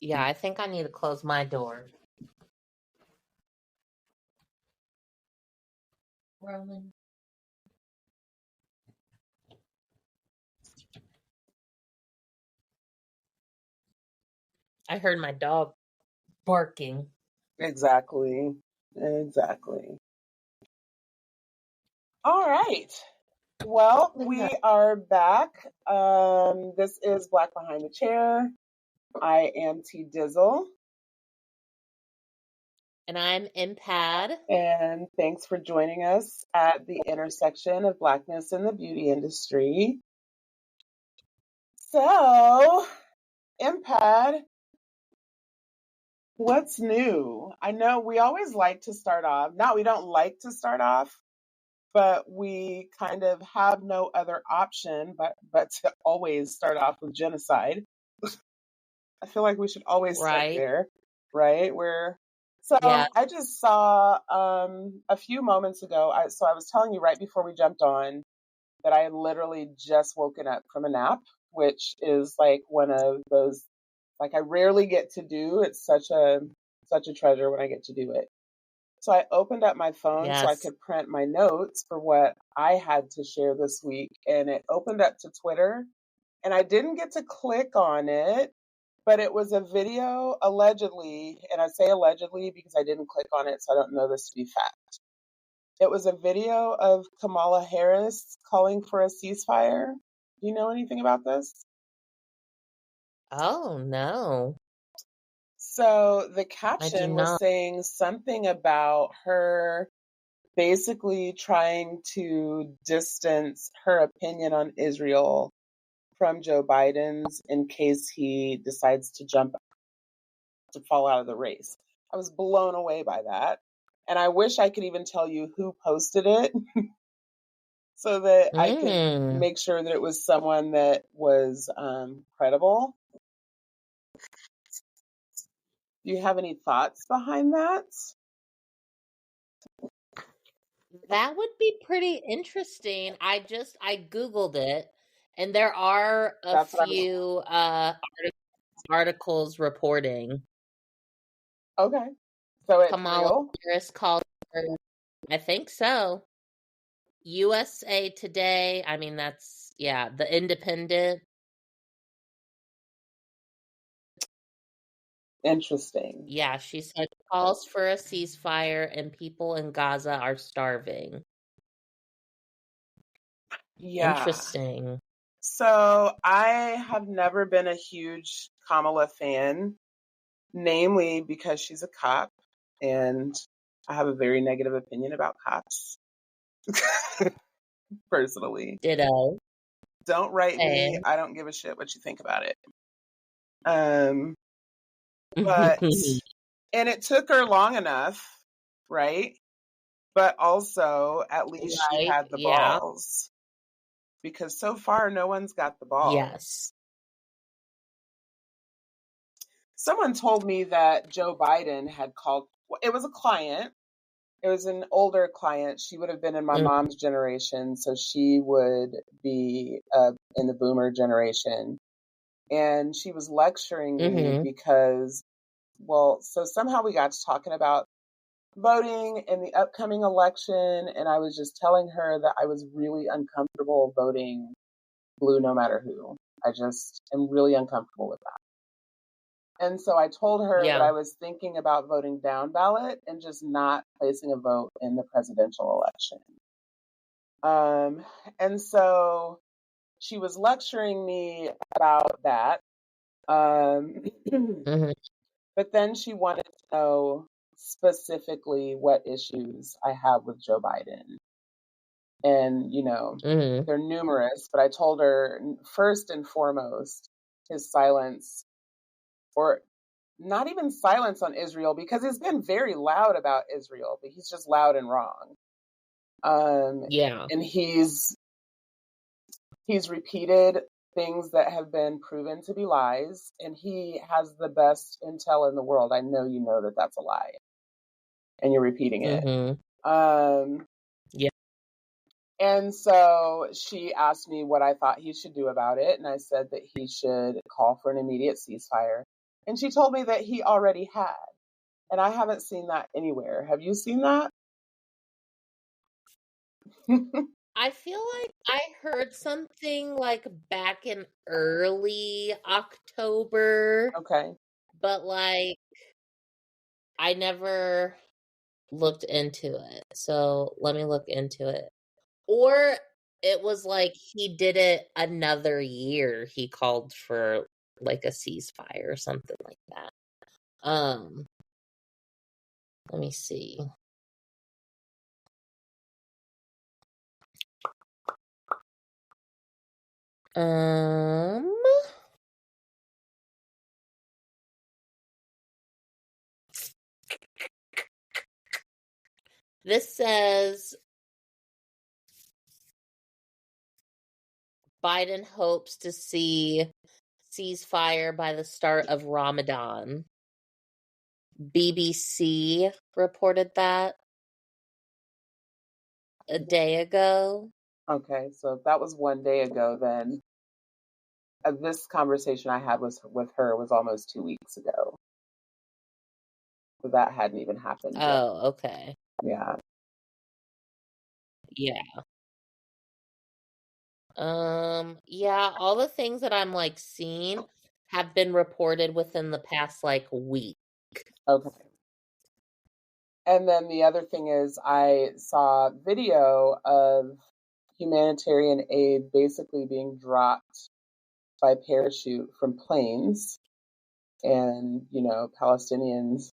Yeah, I think I need to close my door. Roman. I heard my dog barking. Exactly. All right. Well, we are back. This is Black Behind the Chair. I am T Dizzle. And I'm Impad. And thanks for joining us at the intersection of Blackness and the beauty industry. So, Impad, what's new? I know we always like to start off. We don't like to start off, but we kind of have no other option but to always start off with genocide. I feel like we should always start there, right? I just saw a few moments ago. I was telling you right before we jumped on that I had literally just woken up from a nap, which is like one of those like I rarely get to do. It's such a treasure when I get to do it. So I opened up my phone so I could print my notes for what I had to share this week, and it opened up to Twitter, and I didn't get to click on it, but it was a video allegedly, and I say allegedly because I didn't click on it, so I don't know this to be fact. It was a video of Kamala Harris calling for a ceasefire. Do you know anything about this? Oh, no. So the caption was saying something about her basically trying to distance her opinion on Israel from Joe Biden's in case he decides to fall out of the race. I was blown away by that. And I wish I could even tell you who posted it so that I could make sure that it was someone that was credible. Do you have any thoughts behind that? That would be pretty interesting. I Googled it, and there are a few articles reporting. Okay. So it's Kamala Harris called her, I think so. USA Today, I mean, that's, The Independent. Interesting. Yeah, she said calls for a ceasefire and people in Gaza are starving. Yeah. Interesting. So I have never been a huge Kamala fan, namely because she's a cop, and I have a very negative opinion about cops. Personally. Ditto. Don't write me. I don't give a shit what you think about it. But and it took her long enough, right? But also, at least she had the balls. Because so far, no one's got the balls. Yes. Someone told me that Joe Biden had called. It was a client. It was an older client. She would have been in my mom's generation, so she would be in the boomer generation. And she was lecturing me because, so somehow we got to talking about voting in the upcoming election, and I was just telling her that I was really uncomfortable voting blue no matter who. I just am really uncomfortable with that. And so I told her that I was thinking about voting down ballot and just not placing a vote in the presidential election. And so she was lecturing me about that. But then she wanted to know specifically what issues I have with Joe Biden. And, they're numerous, but I told her first and foremost, his silence, or not even silence on Israel, because he's been very loud about Israel, but he's just loud and wrong. And he's repeated things that have been proven to be lies, and he has the best intel in the world. I know you know that that's a lie, and you're repeating it. And so she asked me what I thought he should do about it, and I said that he should call for an immediate ceasefire. And she told me that he already had. And I haven't seen that anywhere. Have you seen that? I feel like I heard something like back in early October, Okay. but like I never looked into it. So let me look into it. Or it was like he did it another year. He called for like a ceasefire or something like that. Let me see. Um this says Biden hopes to see ceasefire by the start of Ramadan. BBC reported that a day ago. Okay, so that was one day ago then. This conversation I had with her was almost 2 weeks ago. So that hadn't even happened yet. Oh, okay. Yeah. Yeah. Yeah, all the things that I'm like seeing have been reported within the past like week. Okay. And then the other thing is I saw video of humanitarian aid basically being dropped by parachute from planes and, Palestinians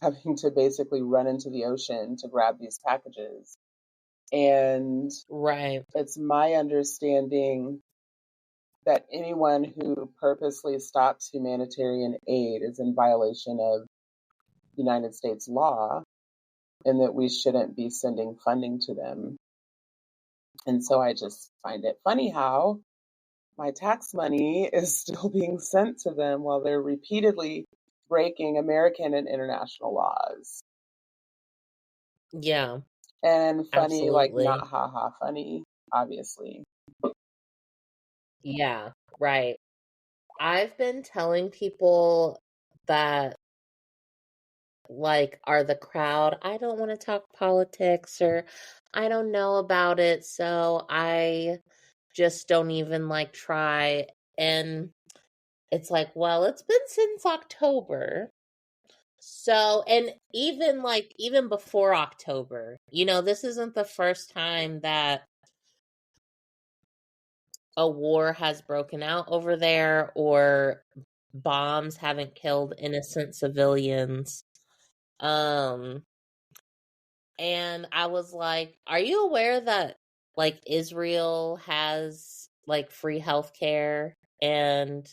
having to basically run into the ocean to grab these packages. And Right. it's my understanding that anyone who purposely stops humanitarian aid is in violation of United States law and that we shouldn't be sending funding to them. And so I just find it funny how my tax money is still being sent to them while they're repeatedly breaking American and international laws. Yeah, And funny, like absolutely. not haha funny, obviously. Yeah, right. I've been telling people that like are the crowd, I don't want to talk politics or I don't know about it, so I just don't even like try. And it's like, well, it's been since October. So, and even before October, this isn't the first time that a war has broken out over there or bombs haven't killed innocent civilians. Um, and I was like, are you aware that like Israel has like free healthcare, and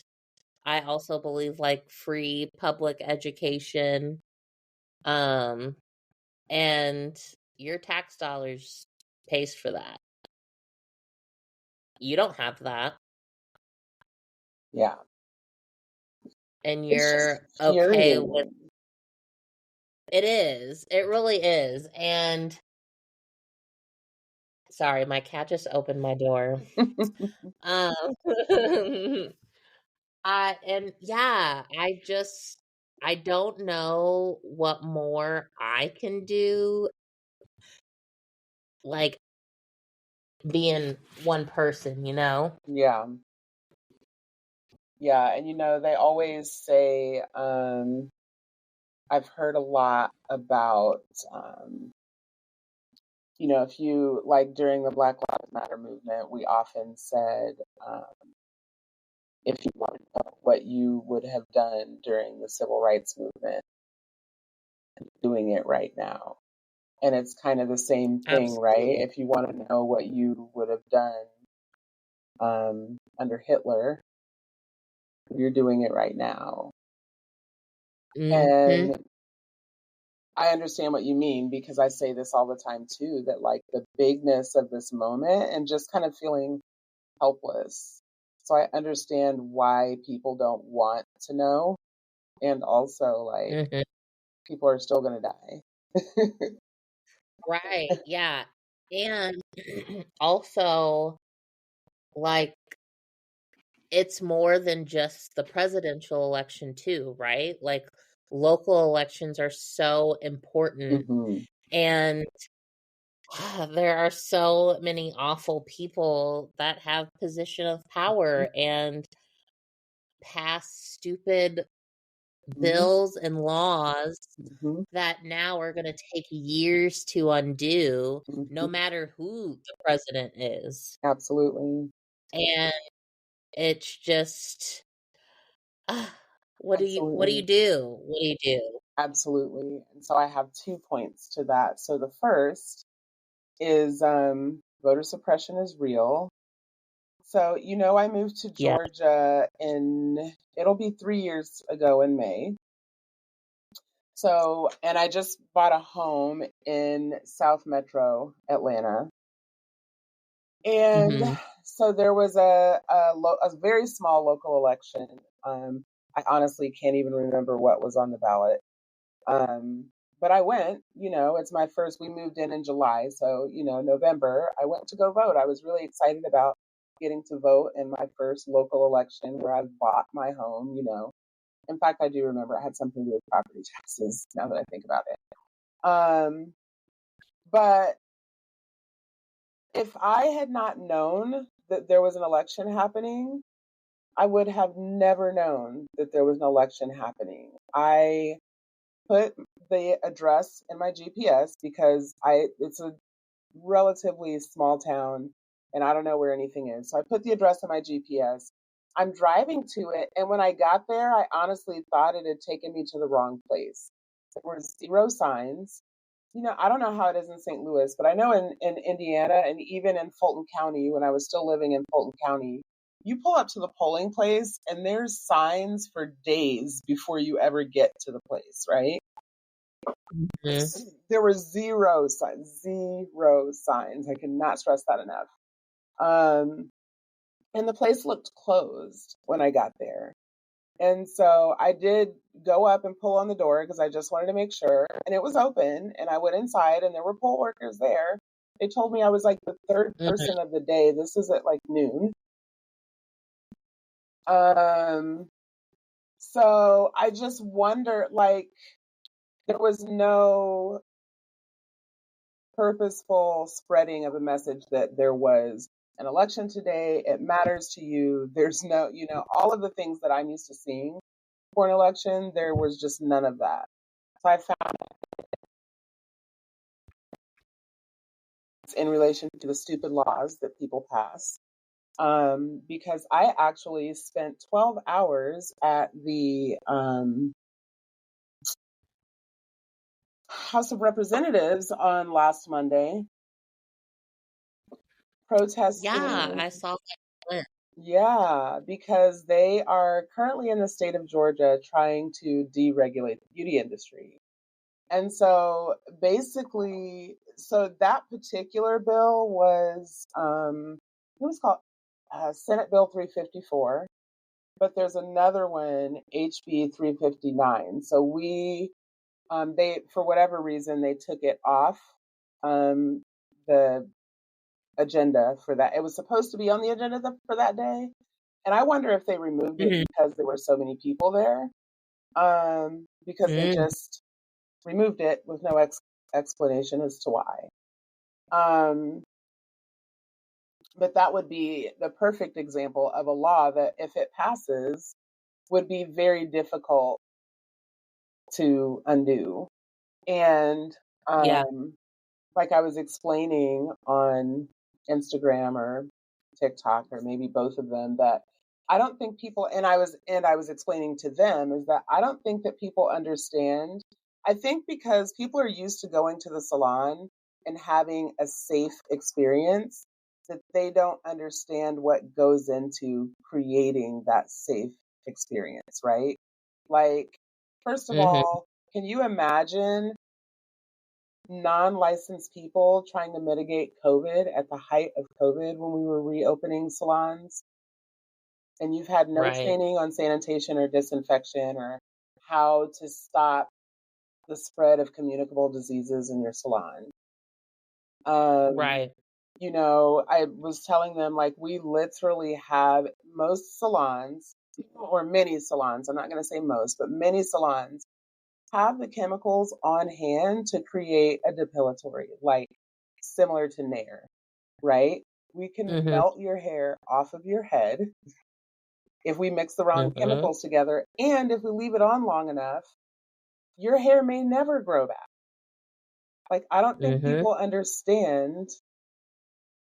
I also believe like free public education. Um and your tax dollars pays for that. You don't have that, Yeah. and It's just you're okay with infuriating. it. Is it really is? And sorry, my cat just opened my door. um I don't know what more I can do, like being one person. Yeah. Yeah. And they always say, I've heard a lot about, if you like during the Black Lives Matter movement, we often said, if you want to know what you would have done during the civil rights movement, doing it right now. And it's kind of the same thing, right? Absolutely. If you want to know what you would have done under Hitler, you're doing it right now. Mhm. And I understand what you mean because I say this all the time too, that like the bigness of this moment and just kind of feeling helpless. So I understand why people don't want to know. And also, like, Mhm. people are still going to die. Right. Yeah. And also, like, it's more than just the presidential election too, right? Like local elections are so important, Mm-hmm. and there are so many awful people that have position of power and pass stupid Mm-hmm. bills and laws Mm-hmm. that now are going to take years to undo, no Mm-hmm. matter who the president is. Absolutely. And it's just, ah, what do you what do you Absolutely. do? What do you do? Absolutely. And so I have 2 points to that. So the first is voter suppression is real. So, I moved to Yeah. Georgia it'll be 3 years ago in May. So, and I just bought a home in South Metro Atlanta. And Mhm. so there was a very small local election. I honestly can't even remember what was on the ballot. Um, but I went, it's my first, we moved in July. So, November, I went to go vote. I was really excited about getting to vote in my first local election where I bought my home. In fact, I do remember it had something to do with property taxes now that I think about it. But if I had not known that there was an election happening, I would have never known that there was an election happening. I put the address in my GPS because it's a relatively small town and I don't know where anything is. So I put the address in my GPS. I'm driving to it, and when I got there, I honestly thought it had taken me to the wrong place. There were zero signs. I don't know how it is in St. Louis, but I know in Indiana and even in Fulton County, when I was still living in Fulton County, you pull up to the polling place and there's signs for days before you ever get to the place, right? Mhm. There were zero signs, zero signs. I cannot stress that enough. Um, and the place looked closed when I got there. And so I did go up and pull on the door because I just wanted to make sure. And it was open. And I went inside and there were poll workers there. They told me I was like the third Mhm. person of the day. This is at like noon. Um, so I just wonder, like, there was no purposeful spreading of a message that there was an election today. It matters to you. There's no, all of the things that I'm used to seeing for an election, there was just none of that. So I found it's in relation to the stupid laws that people pass. Because I actually spent 12 hours at the House of Representatives on last Monday Yeah, protesting. I saw that. Yeah, because they are currently in the state of Georgia trying to deregulate the beauty industry. And so basically, so that particular bill it was called Senate Bill 354, but there's another one, HB 359. So for whatever reason, they took it off um, the agenda for that. It was supposed to be on the agenda for that day. And I wonder if they removed it Mhm. because there were so many people there, because they Mm. just removed it with no explanation as to why. Um, but that would be the perfect example of a law that, if it passes, would be very difficult to undo. And Yeah. like I was explaining on Instagram or TikTok or maybe both of them, that I don't think people, and I was explaining to them, is that I don't think that people understand. I think because people are used to going to the salon and having a safe experience, that they don't understand what goes into creating that safe experience, right? Like, first of Mhm. all, can you imagine non-licensed people trying to mitigate COVID at the height of COVID when we were reopening salons, and you've had no Right. training on sanitation or disinfection or how to stop the spread of communicable diseases in your salon. Um, Right. You know, I was telling them, like, we literally have most salons, or many salons, I'm not going to say most, but many salons have the chemicals on hand to create a depilatory, like similar to Nair, right? We can Mhm. melt your hair off of your head if we mix the wrong Mhm. chemicals together. And if we leave it on long enough, your hair may never grow back. Like, I don't think Mhm. people understand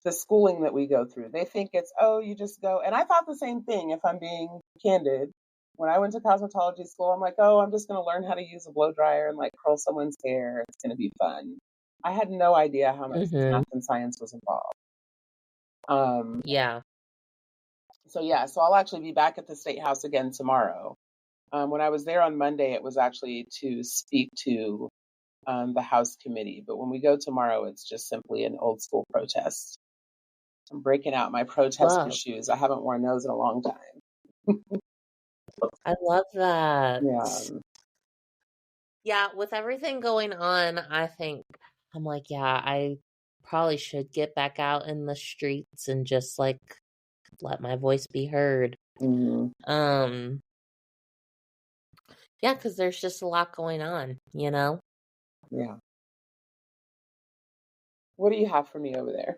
the schooling that we go through. They think it's, oh, you just go. And I thought the same thing, if I'm being candid. When I went to cosmetology school, I'm like, oh, I'm just going to learn how to use a blow dryer and like curl someone's hair. It's going to be fun. I had no idea how much Mhm. math and science was involved. Um, Yeah. so yeah, so I'll actually be back at the State House again tomorrow. When I was there on Monday, it was actually to speak to the House committee. But when we go tomorrow, it's just simply an old school protest. I'm breaking out my protester Love. shoes. I haven't worn those in a long time. I love that. Yeah. Yeah, with everything going on, I think I'm like, yeah, I probably should get back out in the streets and just like let my voice be heard. Hmm. Um, yeah, because there's just a lot going on, you know? Yeah. What do you have for me over there?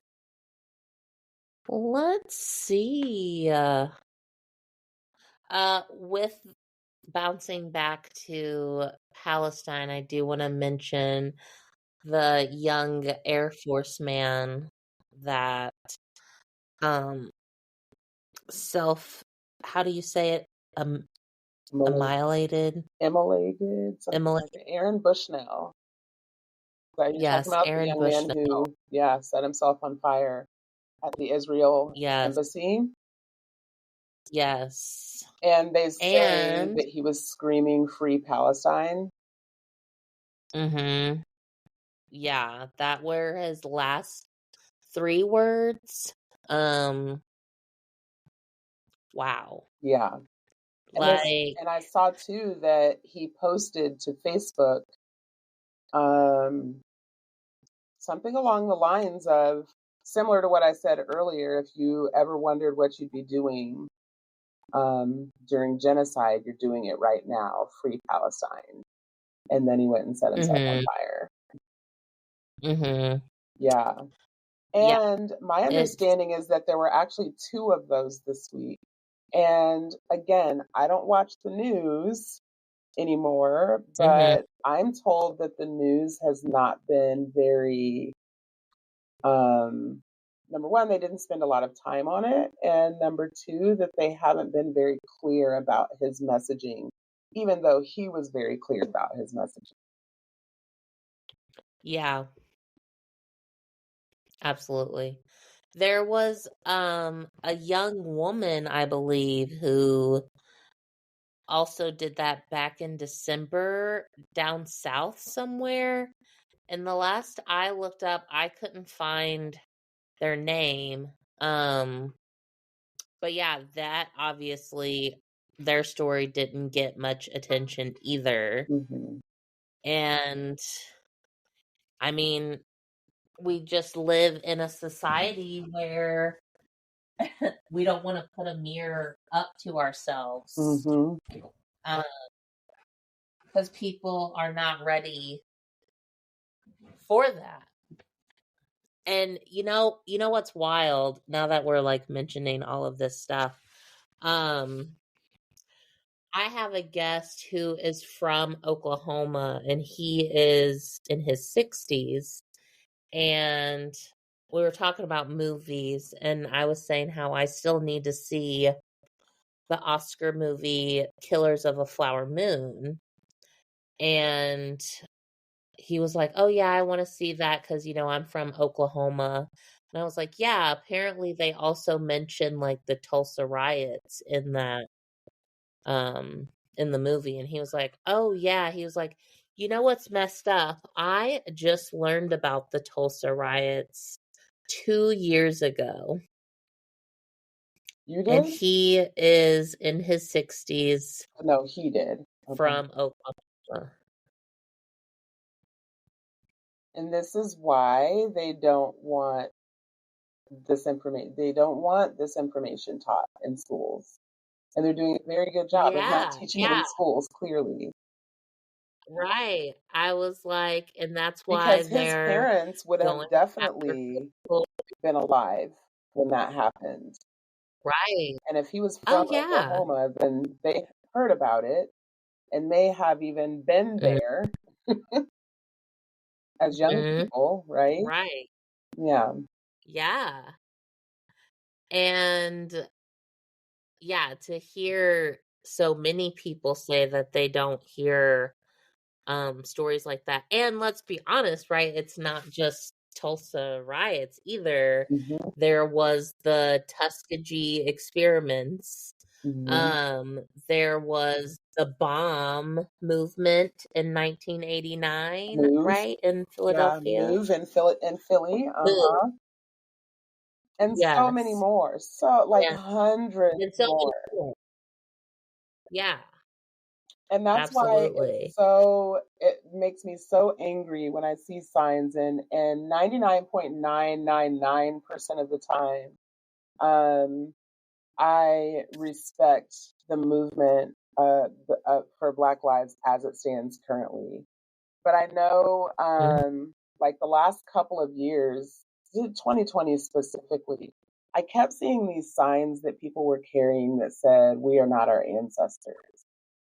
Let's see. With bouncing back to Palestine, I do want to mention the young Air Force man that um self how do you say it? Um Annihilated? Immolated, something like Immolate? that. Aaron Bushnell. Are you talking Yes, about the Aaron young man Bushnell. who, yeah, set himself on fire at the Israel Yes, embassy? yes. And they say And that he was screaming "Free Palestine." mm-hmm. Yeah, that were his last three words. Um, wow. Yeah. And this, Like, and I saw too that he posted to Facebook um, something along the lines of, similar to what I said earlier, if you ever wondered what you'd be doing during genocide, you're doing it right now. Free Palestine. And then he went and set himself on mm-hmm, fire. mm-hmm. Yeah. Yeah, And my it's understanding is that there were actually two of those this week. And again, I don't watch the news anymore, mm-hmm. but I'm told that the news has not been very, um, number one, they didn't spend a lot of time on it. And number two, that they haven't been very clear about his messaging, even though he was very clear about his messaging. Yeah, absolutely. There was a young woman, I believe, who also did that back in December down south somewhere. And the last I looked up, I couldn't find their name. But yeah, that obviously their story didn't get much attention either. Mm-hmm. And I mean, we just live in a society where we don't want to put a mirror up to ourselves Mm-hmm. because people are not ready for that. And you know what's wild now that we're like mentioning all of this stuff. Um, I have a guest who is from Oklahoma and he is in his 60s. And we were talking about movies, and I was saying how I still need to see the Oscar movie Killers of a Flower Moon. And he was like, "Oh yeah, I want to see that because I'm from Oklahoma." And I was like, "Yeah, apparently they also mention like the Tulsa riots um in the movie." And he was like, "Oh yeah." He was like, "You know what's messed up? I just learned about the Tulsa riots 2 years ago." You And did? he is in his 60s No, he did. Okay. from Oklahoma. And this is why they don't want disinformation. They don't want disinformation taught in schools. And they're doing a very good job of not Yeah, teaching it yeah, in schools, clearly. right. I was like, and that's why Because his they're parents would have going after definitely people. been alive when that happened. Right. And if he was Oh, from yeah. Oklahoma, then they heard about it and may have even been there as young Mhm. people, right? Right. Yeah. Yeah. And yeah, to hear so many people say that they don't hear stories like that. And let's be honest, right? It's not just Tulsa riots either. Hmm. There was the Tuskegee experiments. Hmm. There was the bomb movement in 1989, Move. right? In Yeah. Philadelphia. Move in Philly. Move. Uh-huh. And so many Yes. more. So, like, Yeah. hundreds And so many more. more. Yeah, And that's why absolutely. it makes me so angry when I see signs, and 99.999% of the time, um, I respect the movement for Black lives as it stands currently. But I know, Mhm. like the last couple of years, 2020 specifically, I kept seeing these signs that people were carrying that said, "We are not our ancestors."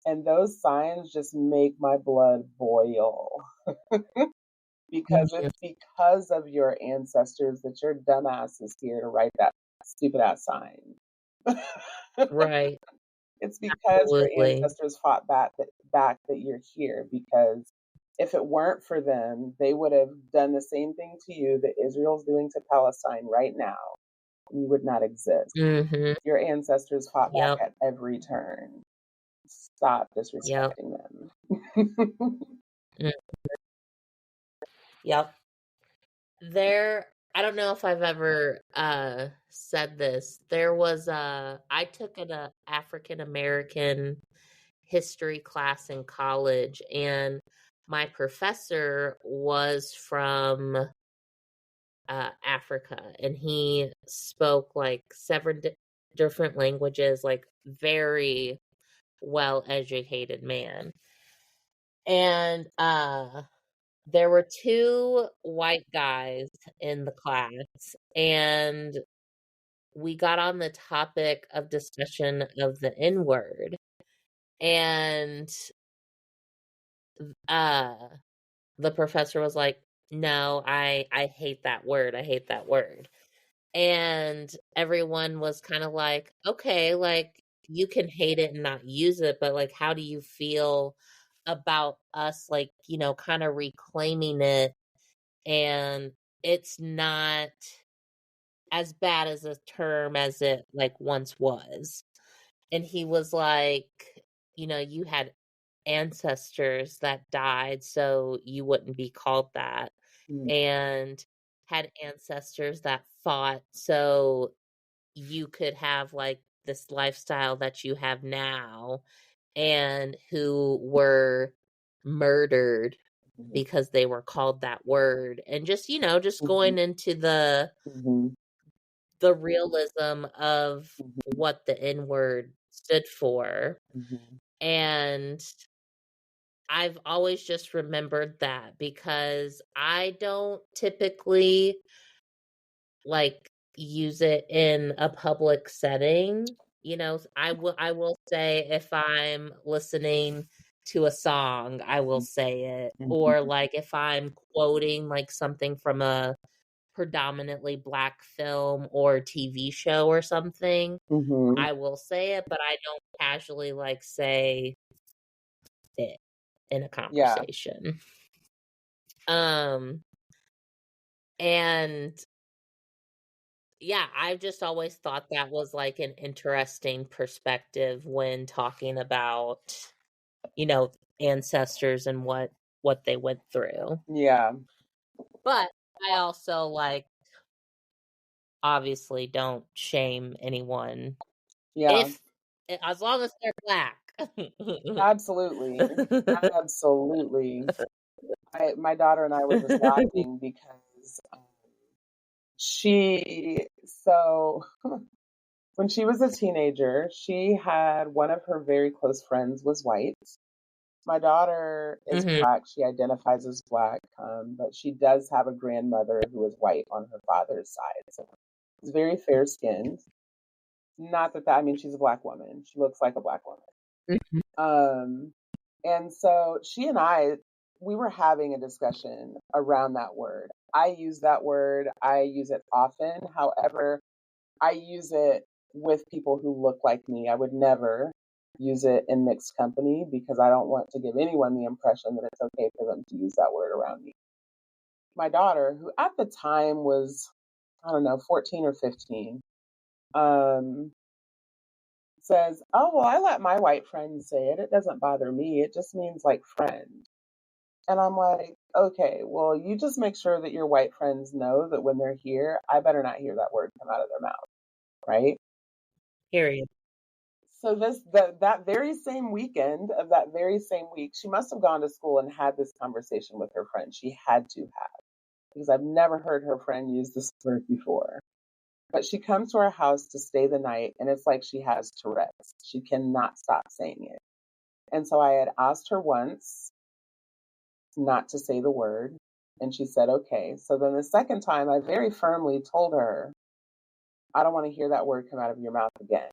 And those signs just make my blood boil because Mhm. it's because of your ancestors that your dumbass is here to write that stupid ass sign. Right. It's because your Absolutely. ancestors fought back that you're here. Because if it weren't for them, they would have done the same thing to you that Israel's doing to Palestine right now. And you would not exist. Mhm. Your ancestors fought back Yep. at every turn. Stop Yep. disrespecting them. Mm. Yep. There, I don't know if I've ever said this. There was I took an African American history class in college, and my professor was from Africa, and he spoke like seven different languages, like very well educated man. And there were two white guys in the class, and we got on the topic of discussion of the N word. And uh, the professor was like, "No, I hate that word. I hate that word." And everyone was kind of like, "Okay, like you can hate it and not use it, but like, how do you feel about us, like, kind of reclaiming it? And it's not as bad as a term as it like once was." And he was like, "You had ancestors that died so you wouldn't be called that, Mm, and had ancestors that fought so you could have like this lifestyle that you have now, and who were murdered mhm, because they were called that word." And just mhm, going into the realism of mhm, what the N word stood for. mhm, And I've always just remembered that because I don't typically like use it in a public setting. I will say if I'm listening to a song, I will say it. mhm, Or like if I'm quoting like something from a predominantly Black film or TV show or something, mhm. I will say it, but I don't casually like say it in a Yeah, conversation. Um and yeah, I've just always thought that was like an interesting perspective when talking about, you know, ancestors and what they went through. yeah, But I also like obviously don't shame anyone yeah. if as long as they're Black. Absolutely, absolutely. My daughter and I were just laughing because So when she was a teenager, she had one of her very close friends was white. My daughter is Mm-hmm. black. She identifies as black, but she does have a grandmother who is white on her father's side. So she's very fair skinned. Not that I mean, she's a black woman. She looks like a black woman. Mm-hmm. Um, and so she and I, we were having a discussion around that word. I use that word, I use it often. However, I use it with people who look like me. I would never use it in mixed company because I don't want to give anyone the impression that it's okay for them to use that word around me. My daughter, who at the time was, I don't know, 14 or 15, um, says, "Oh, well, I let my white friends say it. It doesn't bother me. It just means like friend." And I'm like, okay, well, you just make sure that your white friends know that when they're here, I better not hear that word come out of their mouth, right? Period. So that very same weekend of that very same week, she must have gone to school and had this conversation with her friend. She had to have, because I've never heard her friend use this word before. But she comes to our house to stay the night, and it's like she has Tourette's. She cannot stop saying it. And so I had asked her once not to say the word, and she said, okay. So then the second time, I very firmly told her, I don't want to hear that word come out of your mouth again.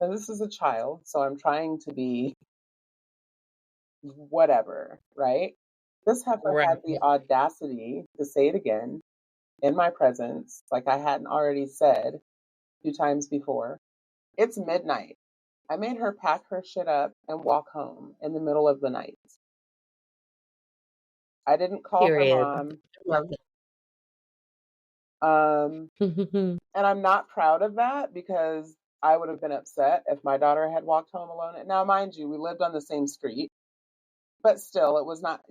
And this is a child, so I'm trying to be whatever, right? This heifer Right. had the audacity to say it again in my presence, like I hadn't already said 2 times before. It's midnight. I made her pack her shit up and walk home in the middle of the night. I didn't call her Period. mom. Love Um, it. and I'm not proud of that because I would have been upset if my daughter had walked home alone. Now, mind you, we lived on the same street, but still, it was not,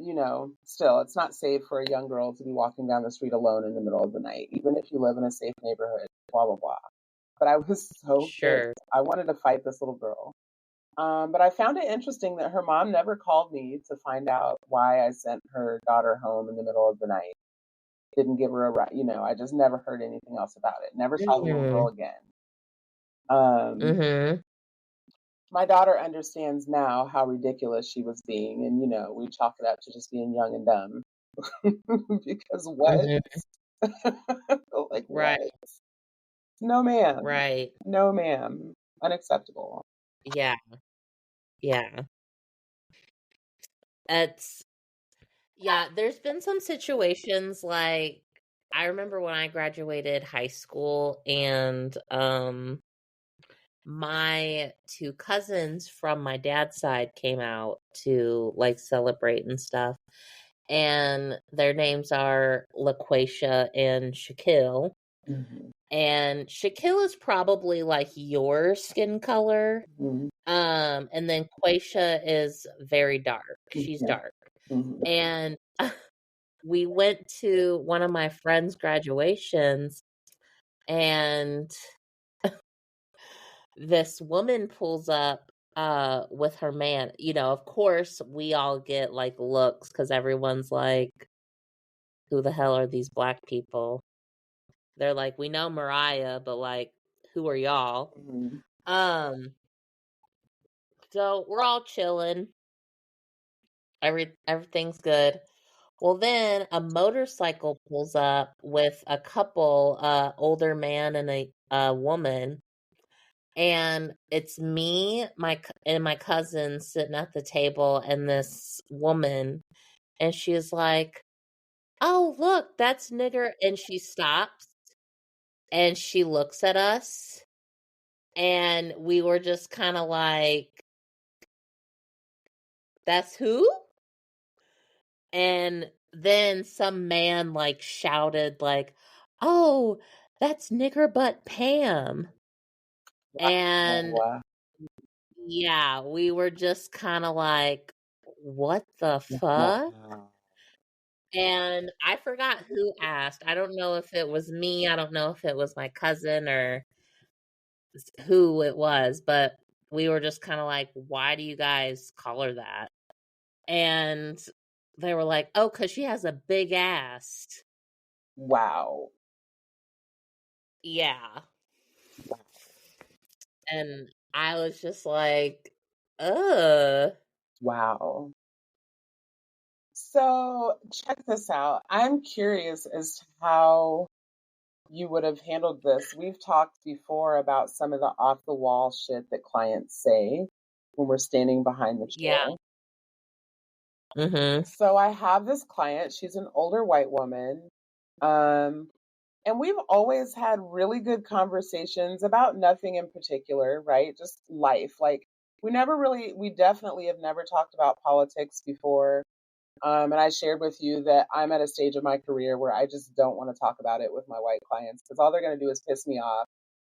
still, it's not safe for a young girl to be walking down the street alone in the middle of the night, even if you live in a safe neighborhood, blah, blah, blah. But I was so pissed. Sure. I wanted to fight this little girl. But I found it interesting that her mom never called me to find out why I sent her daughter home in the middle of the night. Didn't give her a right, I just never heard anything else about it. Never saw the little girl again. Mm-hmm. My daughter understands now how ridiculous she was being, and we chalk it up to just being young and dumb. Because what? Mm-hmm. Like what? Right. No, ma'am. Right. No, ma'am. Unacceptable. Yeah. Yeah. It's Yeah, there's been some situations like I remember when I graduated high school and my two cousins from my dad's side came out to like celebrate and stuff. And their names are LaQuasia and Shaquille. Mm-hmm. And Shaquille is probably like your skin color. Mm-hmm. And then Quasia is very dark. She's Okay. dark. Mm-hmm. And we went to one of my friends' graduations, and this woman pulls up with her man. Of course we all get like looks because everyone's like, who the hell are these black people? They're like, we know Mariah, but like, who are y'all? Mm-hmm. um so we're all chilling. Everything's good. Well, then a motorcycle pulls up with a couple, older man and a woman, and it's me, and my cousin sitting at the table, and this woman, and she's like, "Oh, look, that's nigger," and she stops and she looks at us, and we were just kind of like, "That's who?" And then some man like shouted like, "Oh, that's nigger butt Pam." And Wow. yeah, we were just kind of like, what the fuck? Wow. And I forgot who asked. I don't know if it was me. I don't know if it was my cousin or who it was, but we were just kind of like, why do you guys call her that? And they were like, oh, because she has a big ass. Wow. Yeah. And I was just like, ugh. Wow. So check this out. I'm curious as to how you would have handled this. We've talked before about some of the off the wall shit that clients say when we're standing behind the Yeah. chair. Mm-hmm. So I have this client, she's an older white woman. Um, and we've always had really good conversations about nothing in particular, right? Just life. Like we definitely have never talked about politics before. And I shared with you that I'm at a stage of my career where I just don't want to talk about it with my white clients because all they're going to do is piss me off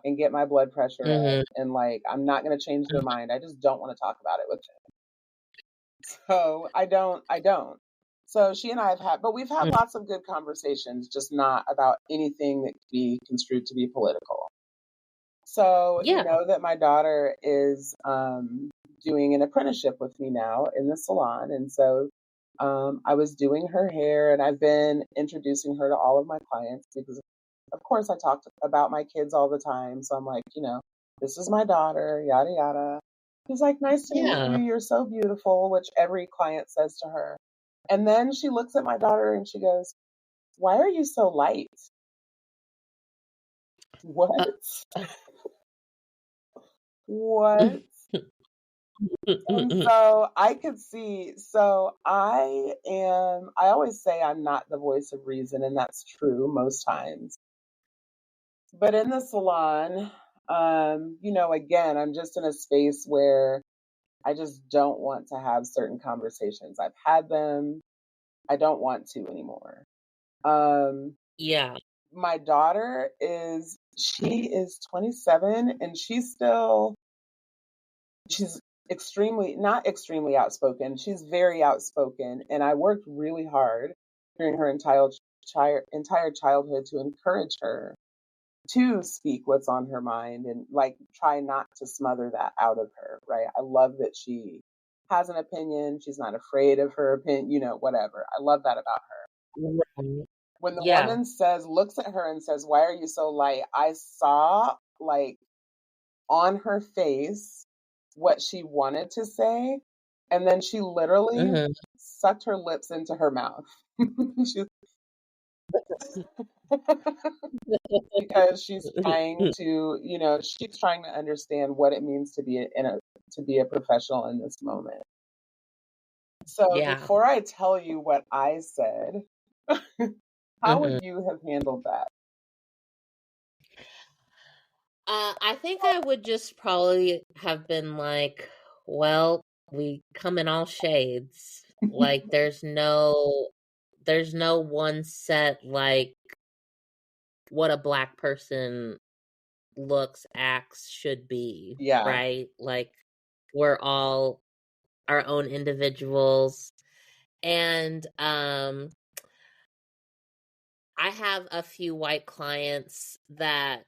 and get my blood pressure up. Mm-hmm. And like, I'm not going to change their mind. I just don't want to talk about it with them. So I don't. So she and I have had, but we've had Mm-hmm. lots of good conversations, just not about anything that could be construed to be political. So you Yeah. know that my daughter is doing an apprenticeship with me now in the salon, and so I was doing her hair, and I've been introducing her to all of my clients because, of course, I talk about my kids all the time. So I'm like, this is my daughter, yada yada. She's like, nice to meet you. Yeah. You're so beautiful, which every client says to her. And then she looks at my daughter and she goes, why are you so light? What? What? And so I could see, I always say I'm not the voice of reason, and that's true most times. But in the salon, again, I'm just in a space where I just don't want to have certain conversations. I've had them, I don't want to anymore. Um, Yeah. my daughter she is 27 and she's not extremely outspoken. She's very outspoken. And I worked really hard during her entire childhood to encourage her to speak what's on her mind and like try not to smother that out of her, right? I love that she has an opinion. She's not afraid of her opinion, whatever. I love that about her. Right. When the Yeah. woman looks at her and says, why are you so light? I saw like on her face what she wanted to say. And then she literally Mm-hmm. sucked her lips into her mouth. She- because she's trying to understand what it means to be a professional in this moment. So Yeah. before I tell you what I said, how Mm-hmm. would you have handled that? I think I would just probably have been like, well, we come in all shades. Like there's no one set like what a black person looks, acts, should be, Yeah. right? Like we're all our own individuals. And I have a few white clients that,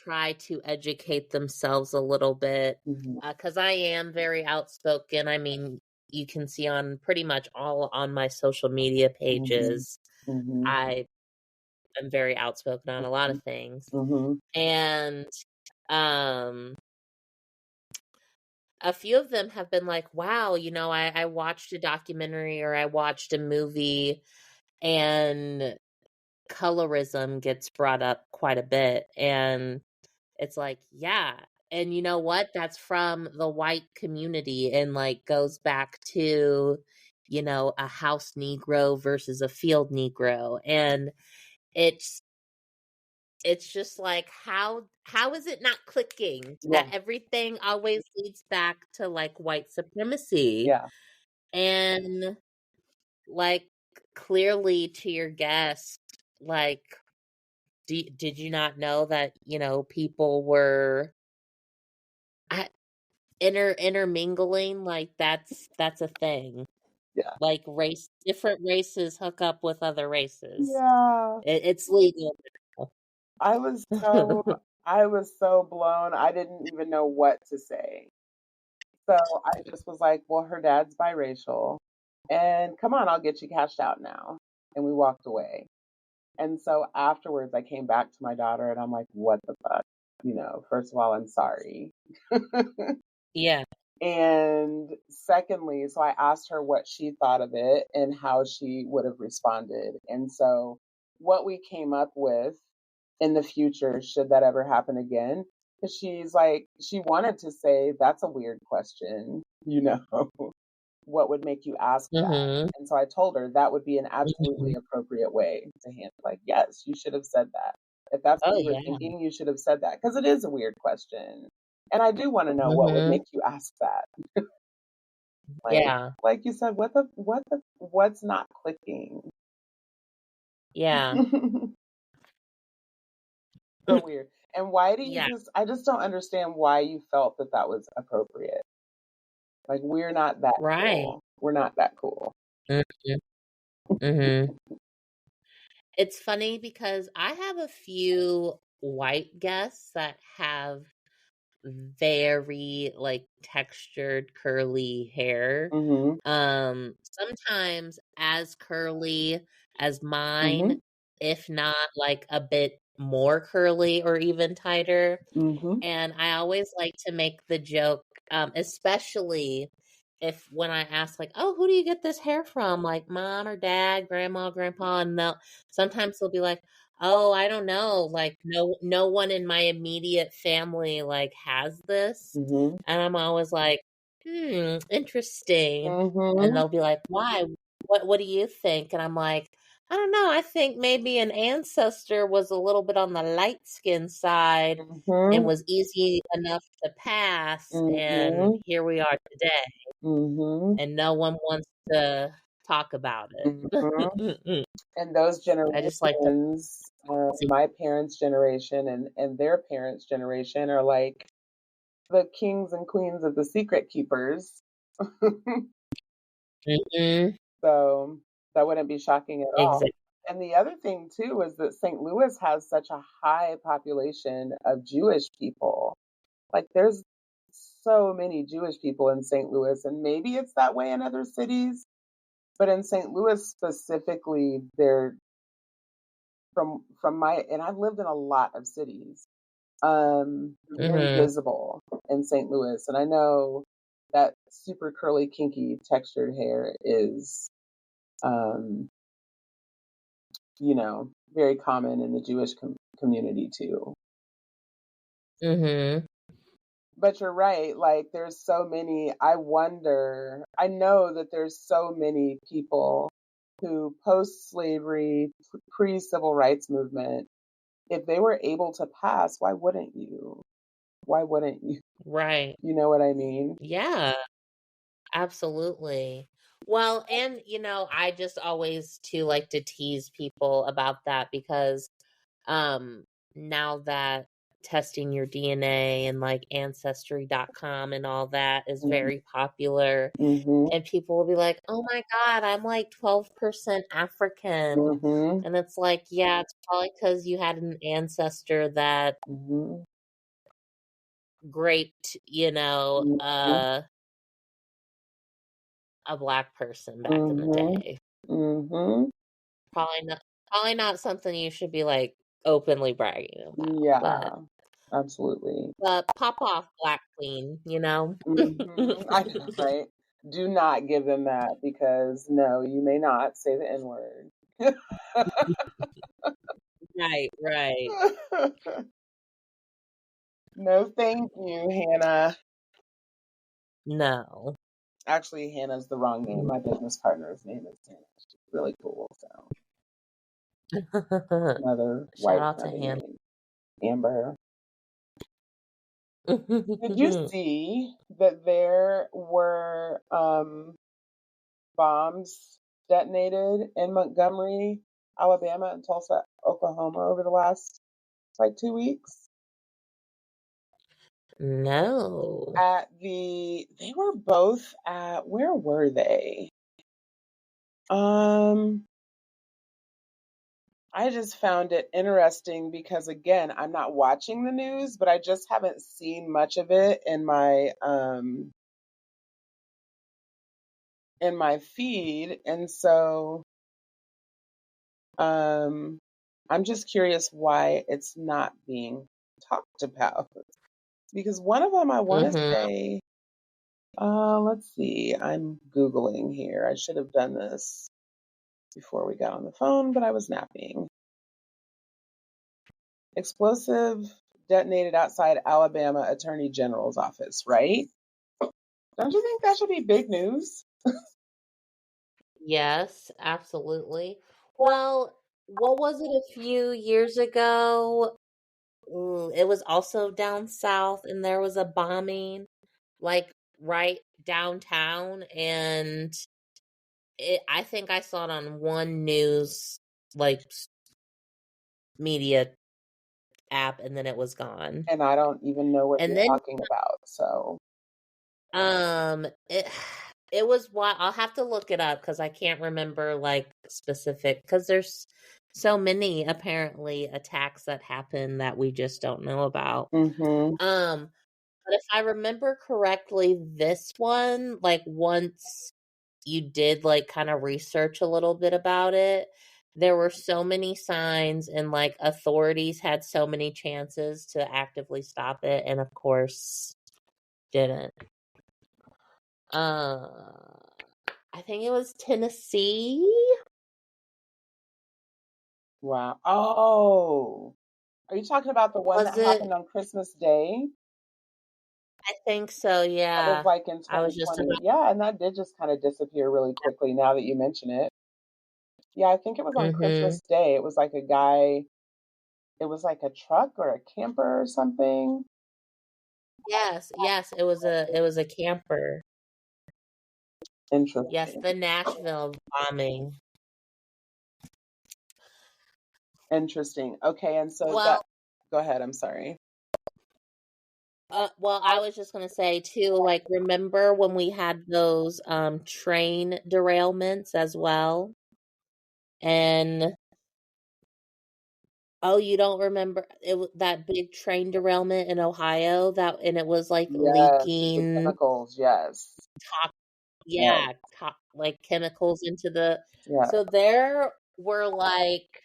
try to educate themselves a little bit Hmm. because I am very outspoken. I mean, you can see on pretty much all on my social media Hmm. pages, Hmm. I am very outspoken on a lot of things. Hmm. And um, a few of them have been like, wow, I watched a documentary or I watched a movie and colorism gets brought up quite a bit. And it's like, yeah. And you know what? That's from the white community and like goes back to, a house Negro versus a field Negro. And it's just like how is it not clicking Yeah. that everything always leads back to like white supremacy? Yeah. And like clearly to your guest, like did you not know that, people were I, intermingling? Like that's a thing. Yeah. Like different races hook up with other races. Yeah. It's legal I was so now. I was so blown. I didn't even know what to say. So I just was like, well, her dad's biracial. And come on, I'll get you cashed out now. And we walked away. And so afterwards, I came back to my daughter and I'm like, what the fuck? First of all, I'm sorry. Yeah. And secondly, so I asked her what she thought of it and how she would have responded. And so what we came up with in the future, should that ever happen again, because she's like, she wanted to say, that's a weird question, what would make you ask that? Mhm. And so I told her that would be an absolutely Mhm. appropriate way to handle. Like, yes, you should have said that. If that's what Oh, you were yeah. thinking, you should have said that because it is a weird question. And I do want to know what would Mhm. make you ask that. Like, Yeah. like you said, what's not clicking? Yeah. So weird. And why do you Yeah. I just don't understand why you felt that that was appropriate. Like, we're not that Right. cool. We're not that cool. Mhm. Mhm. It's funny because I have a few white guests that have very, like, textured curly hair. Mm-hmm. Sometimes as curly as mine, Mm-hmm. if not, like, a bit more curly or even tighter. Mm-hmm. And I always like to make the joke, especially if when I ask, like, "Oh, who do you get this hair from?" Like, mom or dad, grandma, grandpa, and sometimes they'll be like, "Oh, I don't know, like, no one in my immediate family, like, has this." Mm-hmm. And I'm always like, interesting." And Mm-hmm. they'll be like, "Why? What do you think?" And I'm like, I don't know, I think maybe an ancestor was a little bit on the light skin side and Mm-hmm. was easy enough to pass, and Mm-hmm. here we are today, Mm-hmm. and no one wants to talk about Mm-hmm. it. And those I just like to generations, see. my parents' generation and their parents' generation are like the kings and queens of the secret keepers. Mhm. So that wouldn't be shocking at all. Exactly. And the other thing too is that St. Louis has such a high population of Jewish people. Like, there's so many Jewish people in St. Louis, and maybe it's that way in other cities, but in St. Louis specifically, they're from my and I've lived in a lot of cities. Very Mhm. visible in St. Louis, and I know that super curly, kinky, textured hair is, um, very common in the Jewish community too. Mhm. But you're right, like, there's so many. I know that there's so many people who post-slavery, pre-civil rights movement, if they were able to pass, why wouldn't you? Why wouldn't you? Right. You know what I mean? Yeah, absolutely. Well, and, I just always too like to tease people about that because um now that testing your DNA and like ancestry.com and all that is Mhm, very popular, mhm, and people will be like, "Oh my god, I'm like 12% African." mhm, And it's like, yeah, it's probably cuz you had an ancestor that mhm, raped, mhm, a black person back in the mhm, day. mhm. Probably not something you should be like openly bragging about. But Yeah, absolutely. pop off, Black Queen. Mhm. I know, right? Do not give them that because no, you may not say the N word. Right, right. No, thank you, Hannah. No. Actually, Hannah's the wrong name. My business partner's name is Hannah. She's really cool. So another Shout white out to sounding Hannah. name, Amber. Did you see that there were bombs detonated in Montgomery, Alabama, and Tulsa, Oklahoma over the last like 2 weeks? No. They were both at, where were they? Um, I just found it interesting because again, I'm not watching the news, but I just haven't seen much of it in my feed. And so I'm just curious why it's not being talked about. Because one of them I want to Mm-hmm. say, let's see, I'm Googling here. I should have done this before we got on the phone, but I was napping. Explosive detonated outside Alabama Attorney General's office, right? Don't you think that should be big news? Yes, absolutely. Well, what was it a few years ago? It was also down south, and there was a bombing, like right downtown, and I think I saw it on one news like media app, and then it was gone. And I don't even know what And you're then talking about. So, it it was what I'll have to look it up because I can't remember like specific because there's so many apparently attacks that happen that we just don't know about. mm-hmm. But if I remember correctly, this one, like once you did like kind of research a little bit about it, there were so many signs and like authorities had so many chances to actively stop it and of course didn't. Uh I think it was Tennessee. Wow. Oh, are you talking about the one Was that it? happened on Christmas Day? I think so, That was yeah. like in I was just 2020. about Yeah, and that did just kind of disappear really quickly now that you mention it. Yeah, I think it was on mhm. Christmas Day. It was like a guy, it was like a truck or a camper or something. Yes, yes, it was a camper. Yes, Interesting. the Nashville bombing. Interesting. Okay, and so that, Well, go ahead, I'm sorry. well, I was just gonna say too, like, remember when we had those train derailments as well? And oh, you don't remember that big train derailment in Ohio that and it was like Yes, the leaking chemicals, yes. top Yes, yeah, top like chemicals into the yeah. so there were like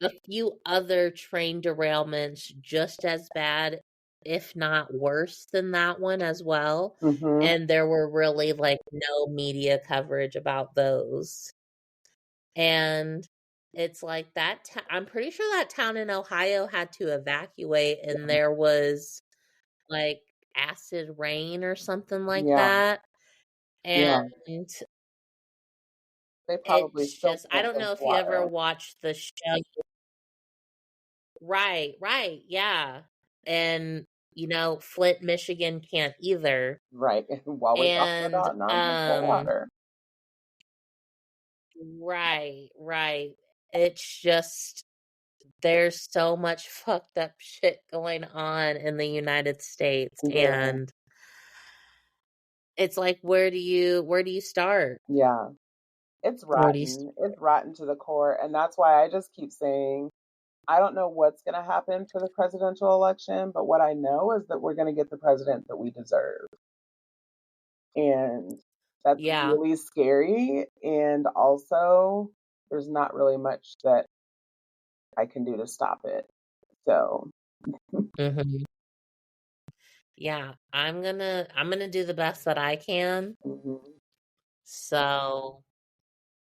a few other train derailments just as bad, if not worse than that one as well. Mm-hmm. And there were really like no media coverage about those. And it's like I'm pretty sure that town in Ohio had to evacuate, and there was like acid rain or something like Yeah, that. yeah. And They probably it's still just, I can't don't drink know if you ever water. watched the show. Right, right, yeah. And, Flint, Michigan can't either. Right. While we're talking And, about non-drinkable water. right, right. It's just, there's so much fucked up shit going on in the United States. Yeah, And it's like, where do you start? yeah. It's Where do you, st- rotten. It's rotten to the core. And that's why I just keep saying, I don't know what's going to happen for the presidential election, but what I know is that we're going to get the president that we deserve. And that's yeah. really scary. And also, there's not really much that I can do to stop it. So, hmm Yeah. I'm gonna do the best that I can. mhm. So,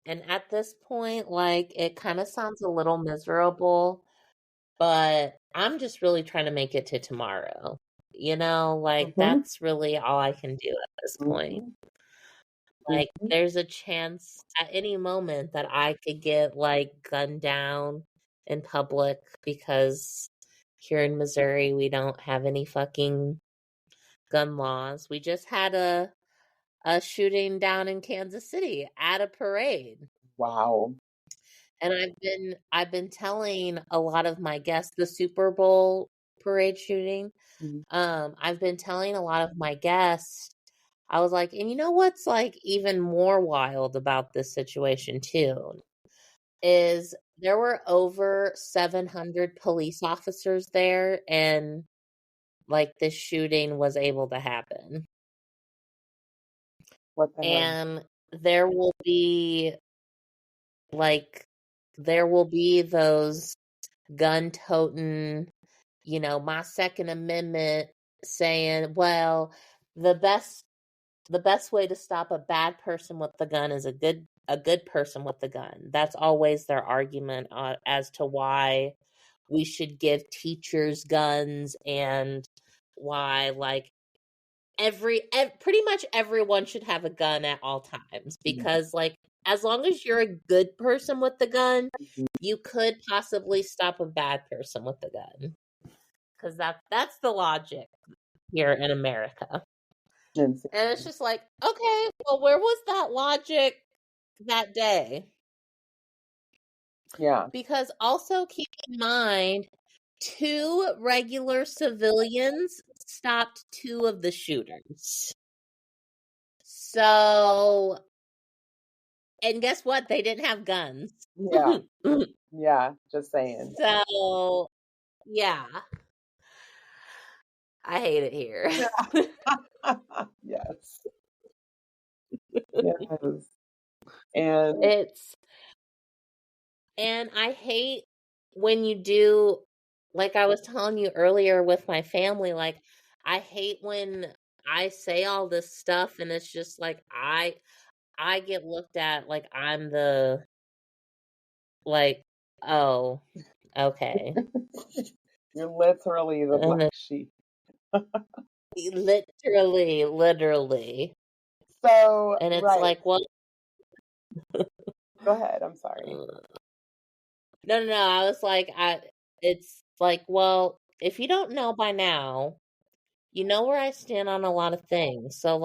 and at this point, like, it kind of sounds a little miserable, but I'm just really trying to make it to tomorrow. Like, Mhm. that's really all I can do at this point. Mhm. Like, Mhm. there's a chance at any moment that I could get, like, gunned down in public because here in Missouri, we don't have any fucking gun laws. We just had a shooting down in Kansas City at a parade. Wow. And I've been telling a lot of my guests the Super Bowl parade shooting. Mhm. I've been telling a lot of my guests, I was like, and you know what's like even more wild about this situation too is there were over 700 police officers there and like this shooting was able to happen. What the hell? And there will be like there will be those gun-toting, my Second Amendment saying, well, the best way to stop a bad person with the gun is a good person with the gun. That's always their argument as to why we should give teachers guns, and why pretty much everyone should have a gun at all times, because as long as you're a good person with the gun, you could possibly stop a bad person with the gun, because that's the logic here in America. And it's just like, okay, well, where was that logic that day? Yeah. Because also keep in mind, 2 regular civilians stopped 2 of the shooters. So, and guess what? They didn't have guns. Yeah. Yeah, just saying. So, yeah. I hate it here. Yes. Yes. And I hate when you do, like I was telling you earlier with my family, I hate when I say all this stuff and it's just like I get looked at like I'm the, oh, okay. You're literally the black sheep. Literally. So, And it's right. like, well, go ahead. I'm sorry. No. I was like, it's like, well, if you don't know by now, you know where I stand on a lot of things. So,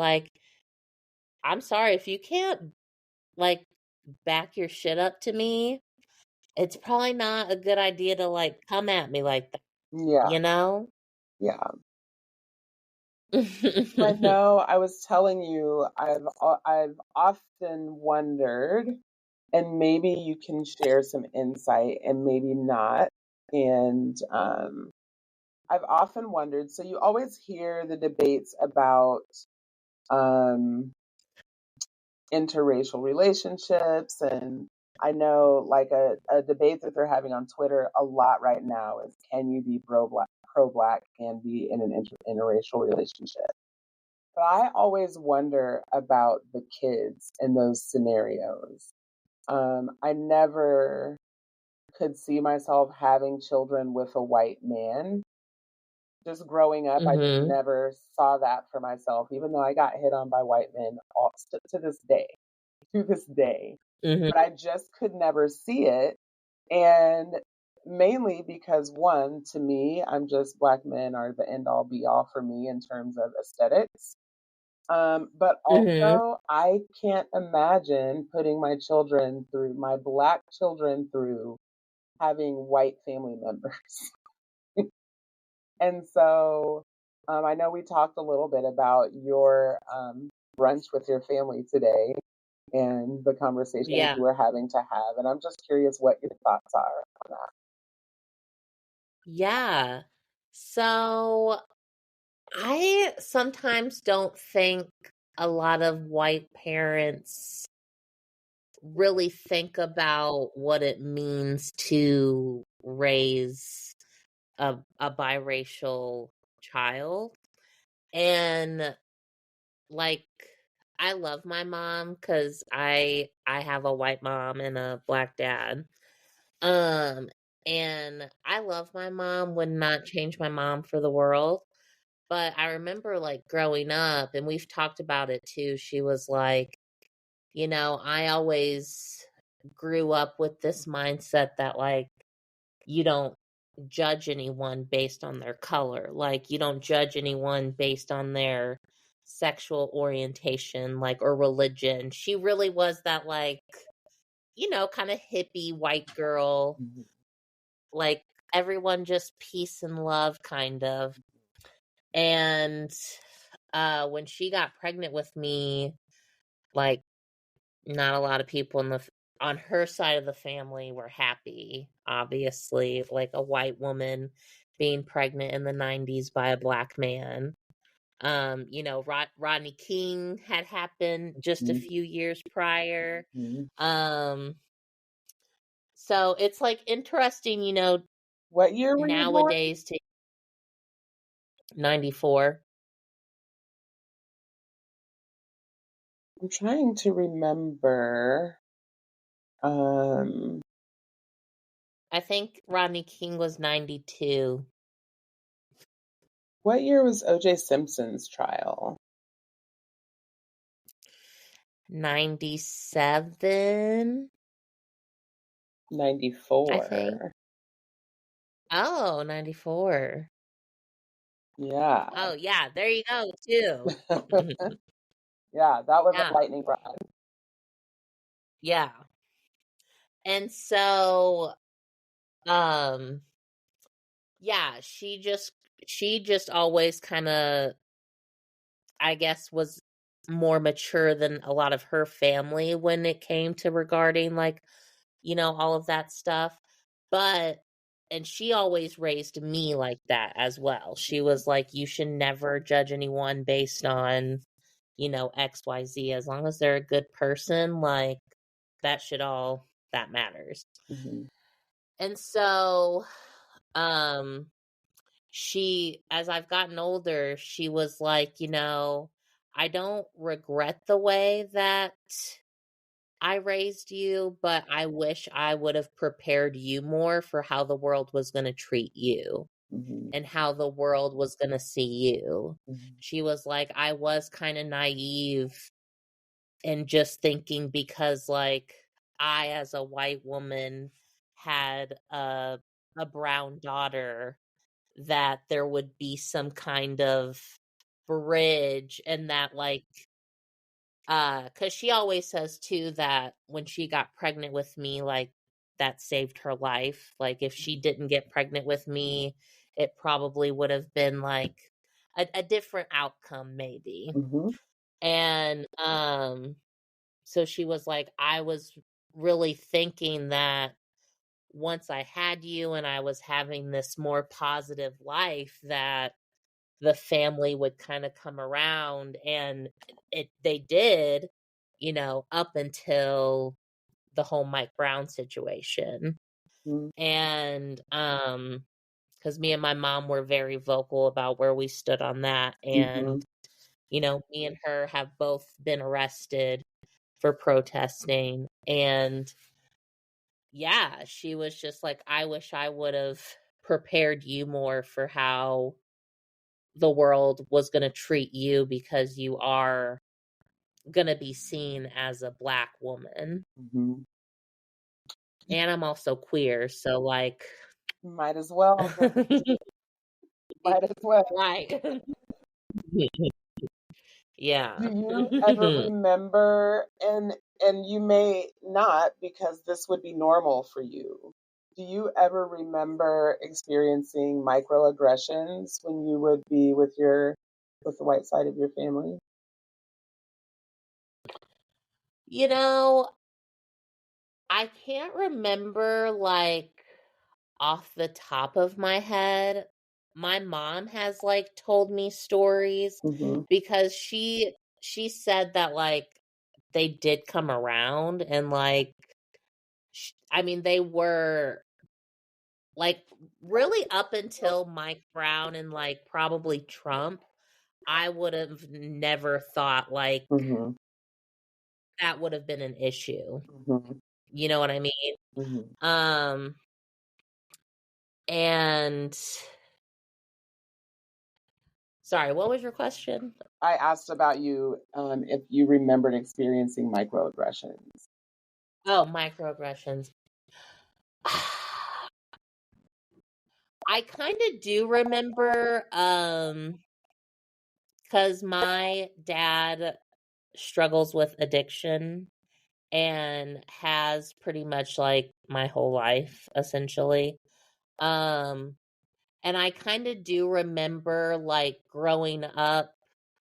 I'm sorry, if you can't, back your shit up to me, it's probably not a good idea to, come at me like that. Yeah. Yeah. I know. I was telling you, I've often wondered, and maybe you can share some insight, and maybe not. And I've often wondered. So you always hear the debates about interracial relationships, and I know a debate that they're having on Twitter a lot right now is, can you be pro-black and be in an interracial relationship? But I always wonder about the kids in those scenarios. I never could see myself having children with a white man. Just growing up, I just never saw that for myself, even though I got hit on by white men to this day. To this day. But I just could never see it. And mainly because, one, to me, black men are the end all be all for me in terms of aesthetics. But also, I can't imagine putting my black children through having white family members. And so I know we talked a little bit about your brunch with your family today and the conversations you were having to have. And I'm just curious what your thoughts are on that. Yeah. So I sometimes don't think a lot of white parents really think about what it means to raise a biracial child. And I love my mom because I have a white mom and a black dad. And I love my mom, would not change my mom for the world. But I remember growing up, and we've talked about it too. She was like, I always grew up with this mindset that you don't judge anyone based on their color. You don't judge anyone based on their sexual orientation, or religion. She really was that kind of hippie white girl, everyone just peace and love kind of. And when she got pregnant with me, not a lot of people on her side of the family were happy, obviously, a white woman being pregnant in the 90s by a black man. Rodney King had happened just a few years prior. So it's like interesting, you know, What year were you born? nowadays to 94. I'm trying to remember. Um, I think Rodney King was 92. what year was O.J. Simpson's trial? 97, I think. 94. Oh, 94. Yeah. Oh, yeah, there you go, too. Yeah, that was a Yeah, lightning rod. yeah. And so, um, yeah, she just always kind of, I guess, was more mature than a lot of her family when it came to regarding, like, you know, all of that stuff. But, and she always raised me like that as well. She was like, you should never judge anyone based on, you know, XYZ. As long as they're a good person, like, that should all that matters. Mm-hmm. And so, um, she, as I've gotten older, she was like, you know, I don't regret the way that I raised you, but I wish I would have prepared you more for how the world was going to treat you Mm-hmm. and how the world was going to see you. Mm-hmm. She was like, I was kind of naive and just thinking because, like, I, as a white woman, had a brown daughter, that there would be some kind of bridge, and that, like, because she always says too that when she got pregnant with me, like, that saved her life. Like, if she didn't get pregnant with me, it probably would have been like a different outcome, maybe. Mm-hmm. And so she was like, I was really thinking that once I had you and I was having this more positive life, that the family would kind of come around, and they did, you know, up until the whole Mike Brown situation. Mm-hmm. And because me and my mom were very vocal about where we stood on that. Mm-hmm. And, you know, me and her have both been arrested for protesting. And yeah, she was just like, I wish I would have prepared you more for how the world was going to treat you, because you are going to be seen as a Black woman. Mm-hmm. And I'm also queer, so, like, Might as well. Might as well. right. Yeah. Do you ever remember, and you may not because this would be normal for you. Do you ever remember experiencing microaggressions when you would be with the white side of your family? You know, I can't remember, like, off the top of my head. My mom has, like, told me stories, Mm-hmm. because she said that, like, they did come around, and, like, I mean, they were, like, really up until Mike Brown and, like, probably Trump, I would have never thought, like, Mm-hmm. that would have been an issue. Mm-hmm. You know what I mean? Mm-hmm. Um, and sorry, what was your question? I asked about you if you remembered experiencing microaggressions. Oh, microaggressions. I kind of do remember, because my dad struggles with addiction and has pretty much, like, my whole life, essentially. Um, and I kind of do remember, like, growing up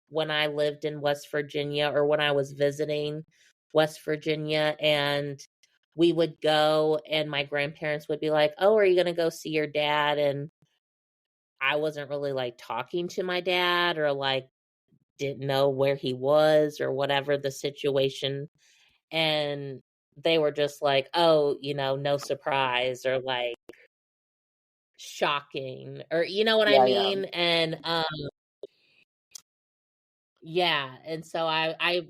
when I lived in West Virginia, or when I was visiting West Virginia, and we would go and my grandparents would be like, "Oh, are you going to go see your dad?" And I wasn't really, like, talking to my dad, or, like, didn't know where he was or whatever the situation. And they were just like, oh, no surprise, or like shocking, or you know what I Yeah, yeah. mean? And yeah, and so I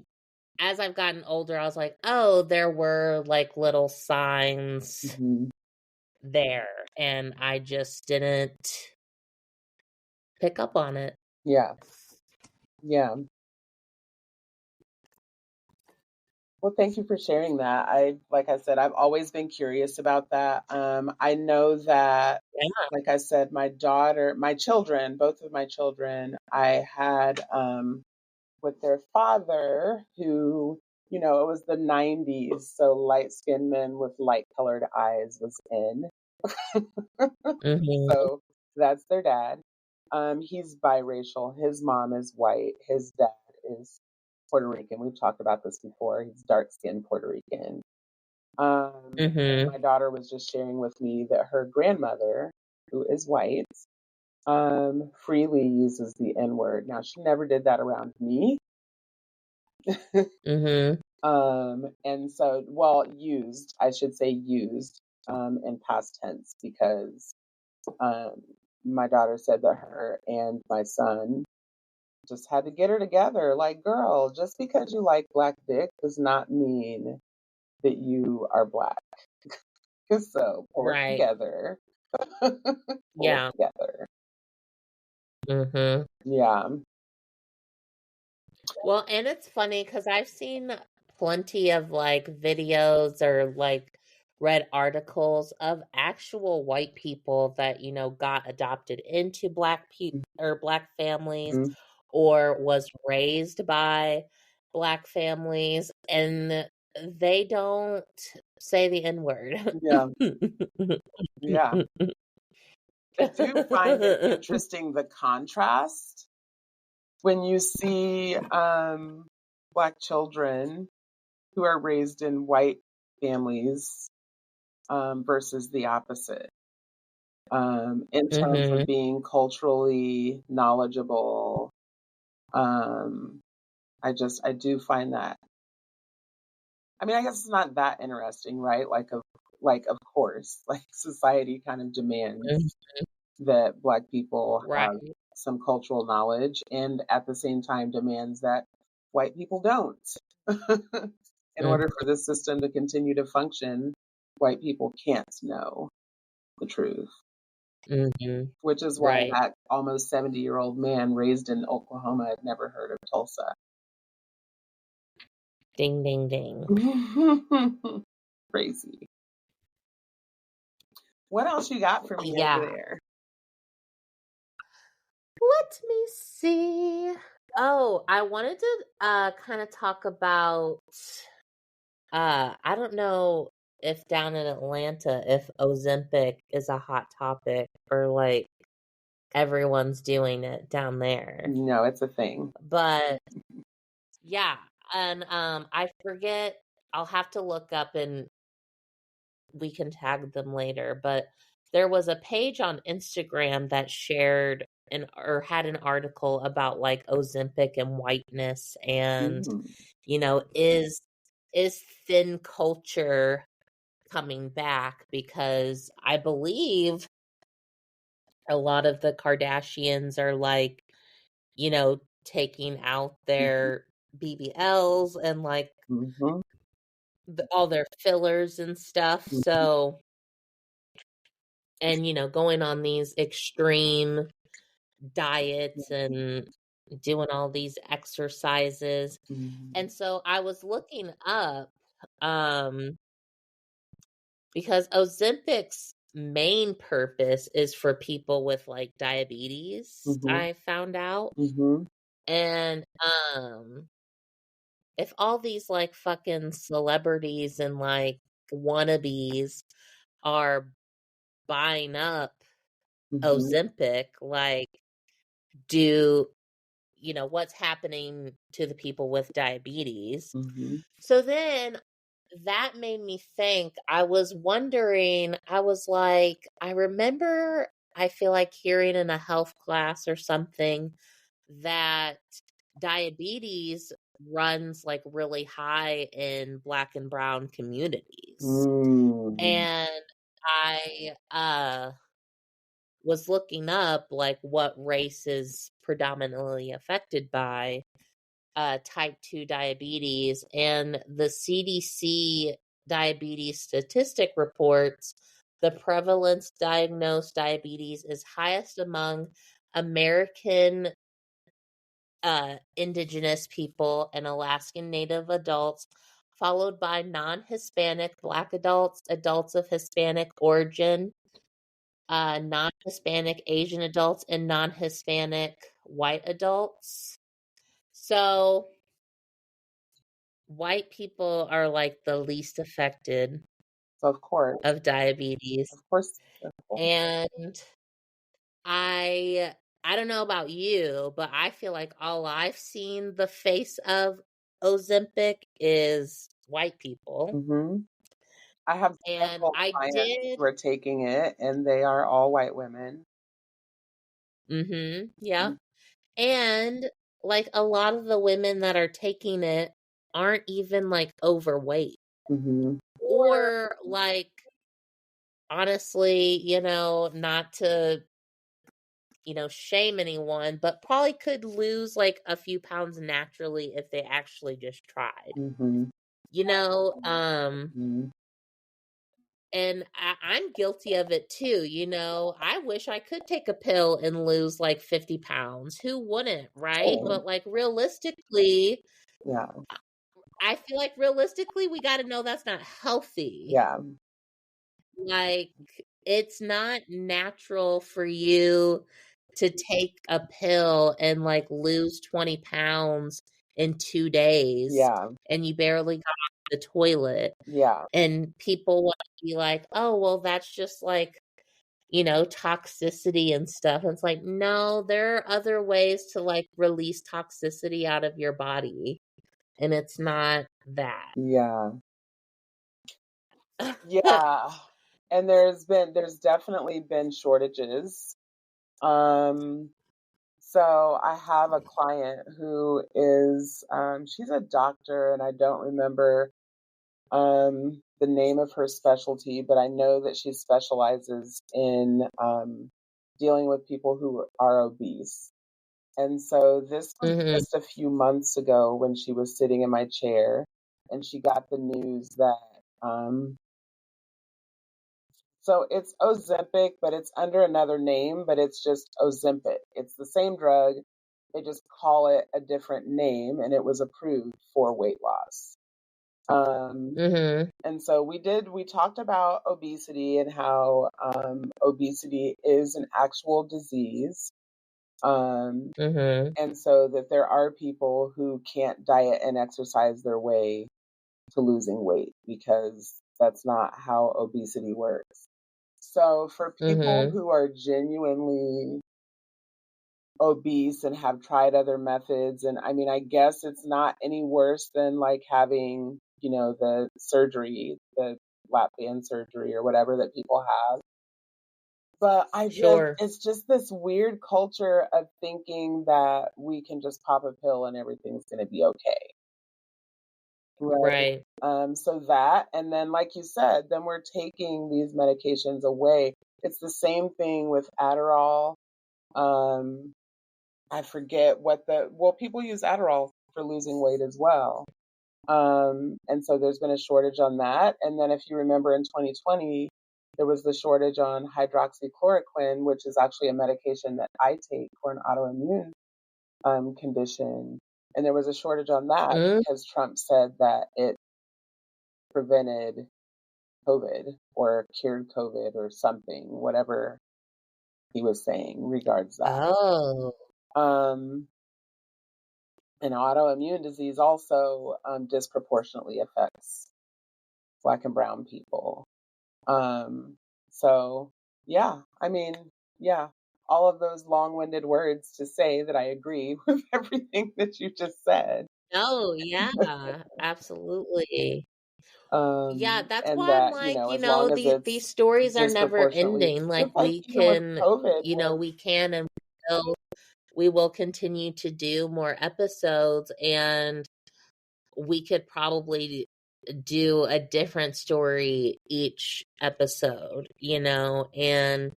as I've gotten older, I was like, oh, there were like little signs Hmm. there, and I just didn't pick up on it. Yeah. Yeah. Well, thank you for sharing that. Like I said, I've always been curious about that. I know that, Yeah. like I said, my children, both of my children, I had with their father, who, it was the 90s, so light-skinned men with light-colored eyes was in. Mhm. So that's their dad. He's biracial. His mom is white. His dad is Puerto Rican. We've talked about this before. He's dark skinned Puerto Rican. And Mhm. my daughter was just sharing with me that her grandmother, who is white, freely uses the N word. Now, she never did that around me. Mhm. And so, well, used, I should say used, in past tense, because um, my daughter said that her and my son just had to get her together. Like, girl, just because you like black dick does not mean that you are black. So pull it Right. together. Pull it Yeah. together. Mhm. Yeah. Well, and it's funny because I've seen plenty of like videos or like read articles of actual white people that, got adopted into black people or black families, Mhm. or was raised by black families, and they don't say the N word. Yeah. Yeah. I do find it interesting, the contrast when you see black children who are raised in white families versus the opposite, in terms of Mhm. being culturally knowledgeable. Um, I do find that. I mean, I guess it's not that interesting, right? Of course, like society kind of demands Mhm. that black people Right. have some cultural knowledge, and at the same time demands that white people don't. In Mhm. order for this system to continue to function, white people can't know the truth, Mhm. which is why Right. that almost 70-year-old man raised in Oklahoma had never heard of Tulsa. Ding, ding, ding. Crazy. What else you got for me over Yeah. there? Let me see. Oh, I wanted to kind of talk about I don't know if down in Atlanta if Ozempic is a hot topic, or like everyone's doing it down there. No, it's a thing. But yeah, and I forget, I'll have to look up and we can tag them later, but there was a page on Instagram that shared or had an article about like Ozempic and whiteness, and Mhm. is thin culture coming back, because I believe a lot of the Kardashians are like, taking out their BBLs and like Mhm. all their fillers and stuff. Mhm. So, and going on these extreme diets and doing all these exercises. Mhm. And so I was looking up um because Ozempic's main purpose is for people with like diabetes, Mhm. I found out. Mhm. And if all these like fucking celebrities and like wannabes are buying up Mhm. Ozempic, like, do what's happening to the people with diabetes? Mhm. So then that made me think. I was wondering, I was like, I remember, I feel like hearing in a health class or something that diabetes runs like really high in Black and brown communities. Mm. And I was looking up like what race is predominantly affected by type 2 diabetes, and the CDC diabetes statistic reports the prevalence diagnosed diabetes is highest among American indigenous people and Alaskan Native adults, followed by non-Hispanic Black adults, adults of Hispanic origin, non-Hispanic Asian adults, and non-Hispanic white adults. So white people are like the least affected Of course. of diabetes. Of course. And I don't know about you, but I feel like all I've seen the face of Ozempic is white people. Mm-hmm. I have And several I clients did. who are taking it, and they are all white women. Yeah. And like a lot of the women that are taking it aren't even like overweight. Mm-hmm. Or like, honestly, not to, shame anyone, but probably could lose like a few pounds naturally if they actually just tried. Mm-hmm. Mm-hmm. And I'm guilty of it too. I wish I could take a pill and lose like 50 pounds. Who wouldn't, right? But like realistically, Yeah. I feel like realistically, we got to know that's not healthy. Yeah. Like, it's not natural for you to take a pill and like lose 20 pounds in 2 days. Yeah. And you barely got off the toilet. Yeah. And people want to be like, oh, well, that's just like, toxicity and stuff. And it's like, no, there are other ways to like release toxicity out of your body. And it's not that. Yeah. Yeah. And there's definitely been shortages. So I have a client who is she's a doctor, and I don't remember the name of her specialty, but I know that she specializes in dealing with people who are obese. And so this was just a few months ago when she was sitting in my chair, and she got the news that so it's Ozempic, but it's under another name, but it's just Ozempic. It's the same drug. They just call it a different name, and it was approved for weight loss. And so we talked about obesity and how obesity is an actual disease. And so that there are people who can't diet and exercise their way to losing weight because that's not how obesity works. So for people who are genuinely obese and have tried other methods, and I mean, I guess it's not any worse than like having, the surgery, the lap band surgery or whatever that people have. But it's just this weird culture of thinking that we can just pop a pill and everything's going to be okay. Right. So that, and then like you said, then we're taking these medications away. It's the same thing with Adderall. I forget people use Adderall for losing weight as well. And so there's been a shortage on that. And then if you remember in 2020, there was the shortage on hydroxychloroquine, which is actually a medication that I take for an autoimmune condition. And there was a shortage on that because Trump said that it prevented COVID or cured COVID or something, whatever he was saying regards that. Oh. And autoimmune disease also disproportionately affects Black and brown people. So, yeah, I mean, yeah, all of those long-winded words to say that I agree with everything that you just said. Oh, yeah, absolutely. Yeah, that's And why I'm that, like, as long as it's these stories are never disproportionately, ending. Like just like we even with can, COVID, we can and we will continue to do more episodes. And we could probably do a different story each episode, and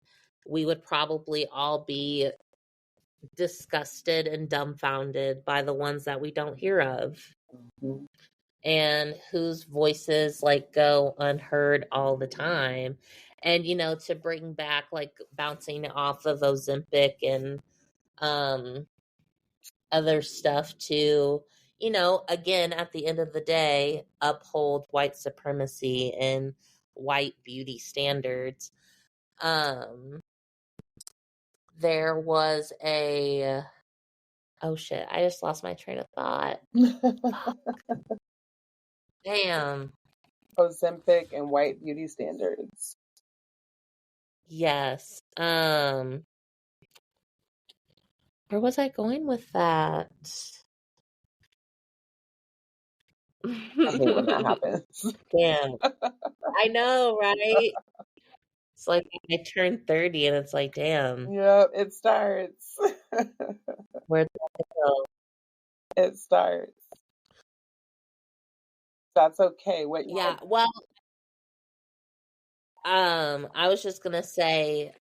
we would probably all be disgusted and dumbfounded by the ones that we don't hear of. Mhm. And whose voices like go unheard all the time. And to bring back, like, bouncing off of Ozempic and other stuff to again, at the end of the day, uphold white supremacy and white beauty standards. There was a oh shit, I just lost my train of thought. Damn. Ozempic and white beauty standards. Yes. Where was I going with that? I hate when that happens. Damn. I know, right? It's like I turned 30 and it's like, damn, Yep, it starts. where'd that go? It starts. That's okay. What you Yeah, well, I was just gonna say,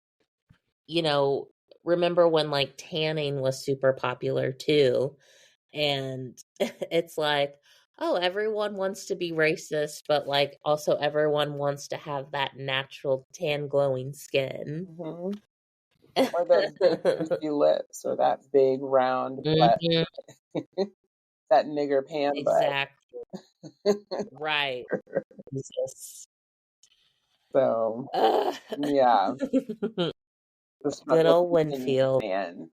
remember when like tanning was super popular too? And it's like, oh, everyone wants to be racist, but like also everyone wants to have that natural tan glowing skin. hmm Or those big juicy lips or that big round butt, Mhm, that nigger pan butt. exactly. Right. Jesus. So Ugh. yeah, the Good struggle old continues, Winfield. man.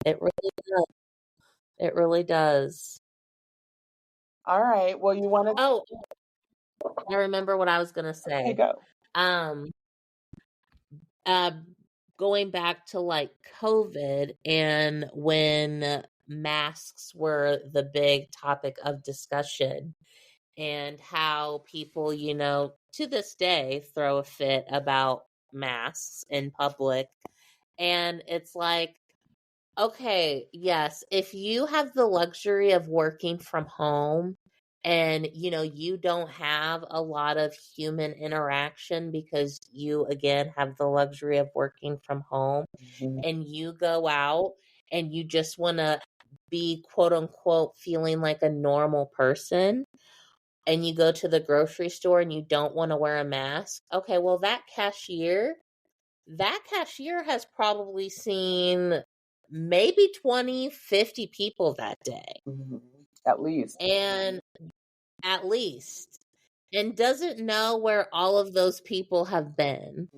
It really does. It really does. All right. Well, you want to Oh, I remember what I was gonna say. go. Um, uh, Going back to like COVID and when masks were the big topic of discussion, and how people, to this day throw a fit about masks in public. And it's like, okay, yes, if you have the luxury of working from home and you don't have a lot of human interaction because you again have the luxury of working from home, Mhm. and you go out and you just want to be quote unquote feeling like a normal person, and you go to the grocery store and you don't want to wear a mask, okay, well that cashier has probably seen maybe 20, 50 people that day. Mhm. At least. And at least, and doesn't know where all of those people have been.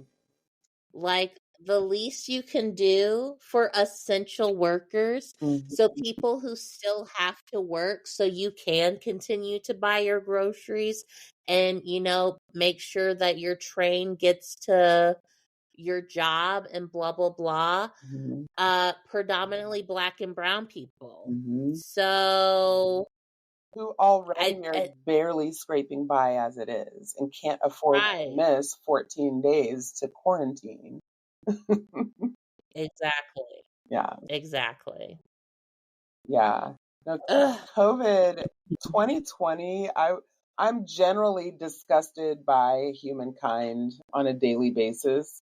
Like, the least you can do for essential workers, Mhm. so people who still have to work so you can continue to buy your groceries and make sure that your train gets to your job and blah blah blah, Mhm. predominantly Black and brown people. Mhm. So Who already are I barely scraping by as it is and can't afford to right, miss 14 days to quarantine. exactly, Yeah. exactly. Yeah. No, Ugh. COVID 2020, I'm generally disgusted by humankind on a daily basis,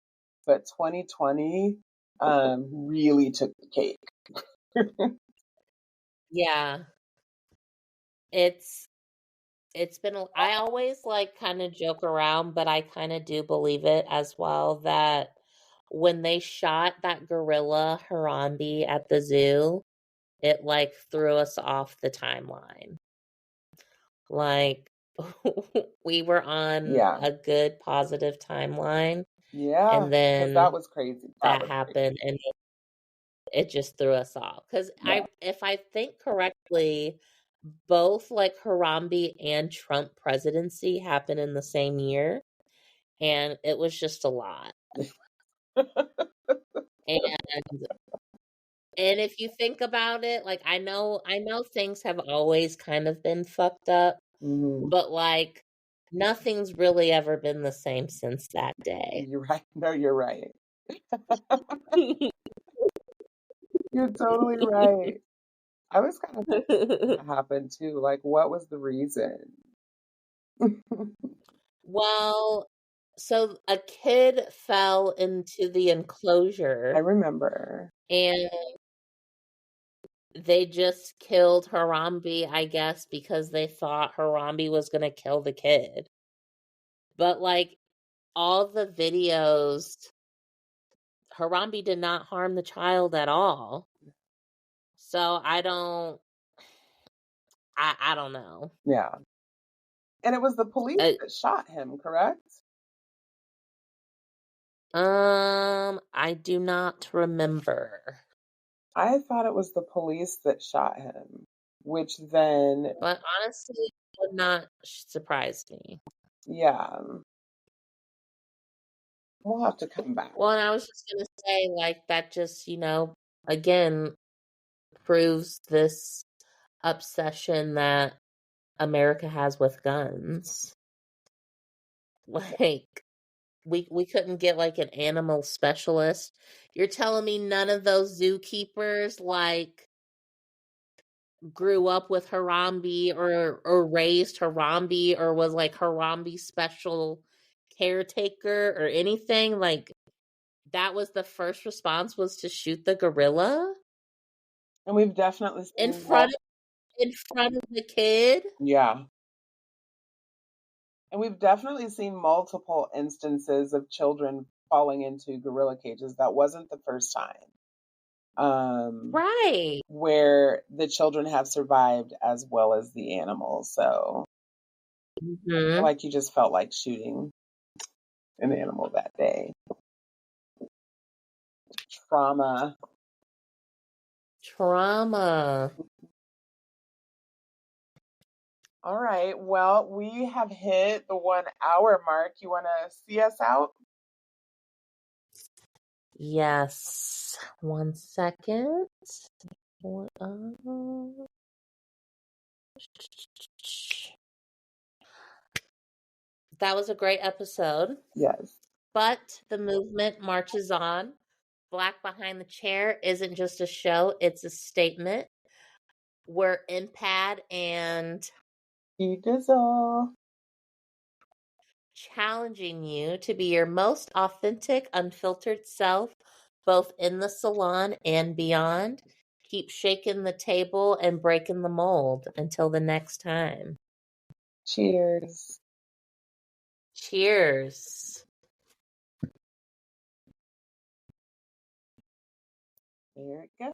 but 2020 really took the cake. Yeah, it's been I always like kind of joke around, but I kind of do believe it as well, that when they shot that gorilla Harambe at the zoo, it like threw us off the timeline. Like, we were on Yeah. a good positive timeline, Yeah. and Because that then was crazy. That that was happened crazy. and it just threw us off. Because Yeah. if I think correctly, both like Harambe and Trump presidency happened in the same year, and it was just a lot. And if you think about it, like, I know things have always kind of been fucked up, Mhm. but like nothing's really ever been the same since that day. You're right. No, you're right. You're totally right. I was kind of thinking that happened too. Like, what was the reason? Well, so a kid fell into the I enclosure remember. and they just killed Harambe, I guess, because they thought Harambe was going to kill the kid. But like all the videos, Harambe did not harm the child at all. So I don't know. Yeah. And it was the police that shot him, correct? I do not remember. I thought it was the police that shot him, which then, But honestly, it would not surprise me. yeah, we'll have to come back. Well, and I was just gonna say, like, that just, again, proves this obsession that America has with guns. Like, we couldn't get like an animal specialist. You're telling me none of those zookeepers like grew up with Harambe or raised Harambe or was like Harambe's special caretaker or anything? Like, that was the first response, was to shoot the gorilla And we've definitely in seen front of the kid. yeah. And we've definitely seen multiple instances of children falling into gorilla cages. That wasn't the first time. Right. Where the children have survived as well as the animals. So I feel like you just felt like shooting an animal that day. Trauma. All right. Well, we have hit the 1 hour mark. You want to see us out? Yes. 1 second. That was a great episode. Yes. But the movement marches on. Black Behind the Chair isn't just a show, it's a statement. We're IMPAD and challenging you to be your most authentic, unfiltered self, both in the salon and beyond. Keep shaking the table and breaking the mold. Until the next time. Cheers. Cheers. There it goes.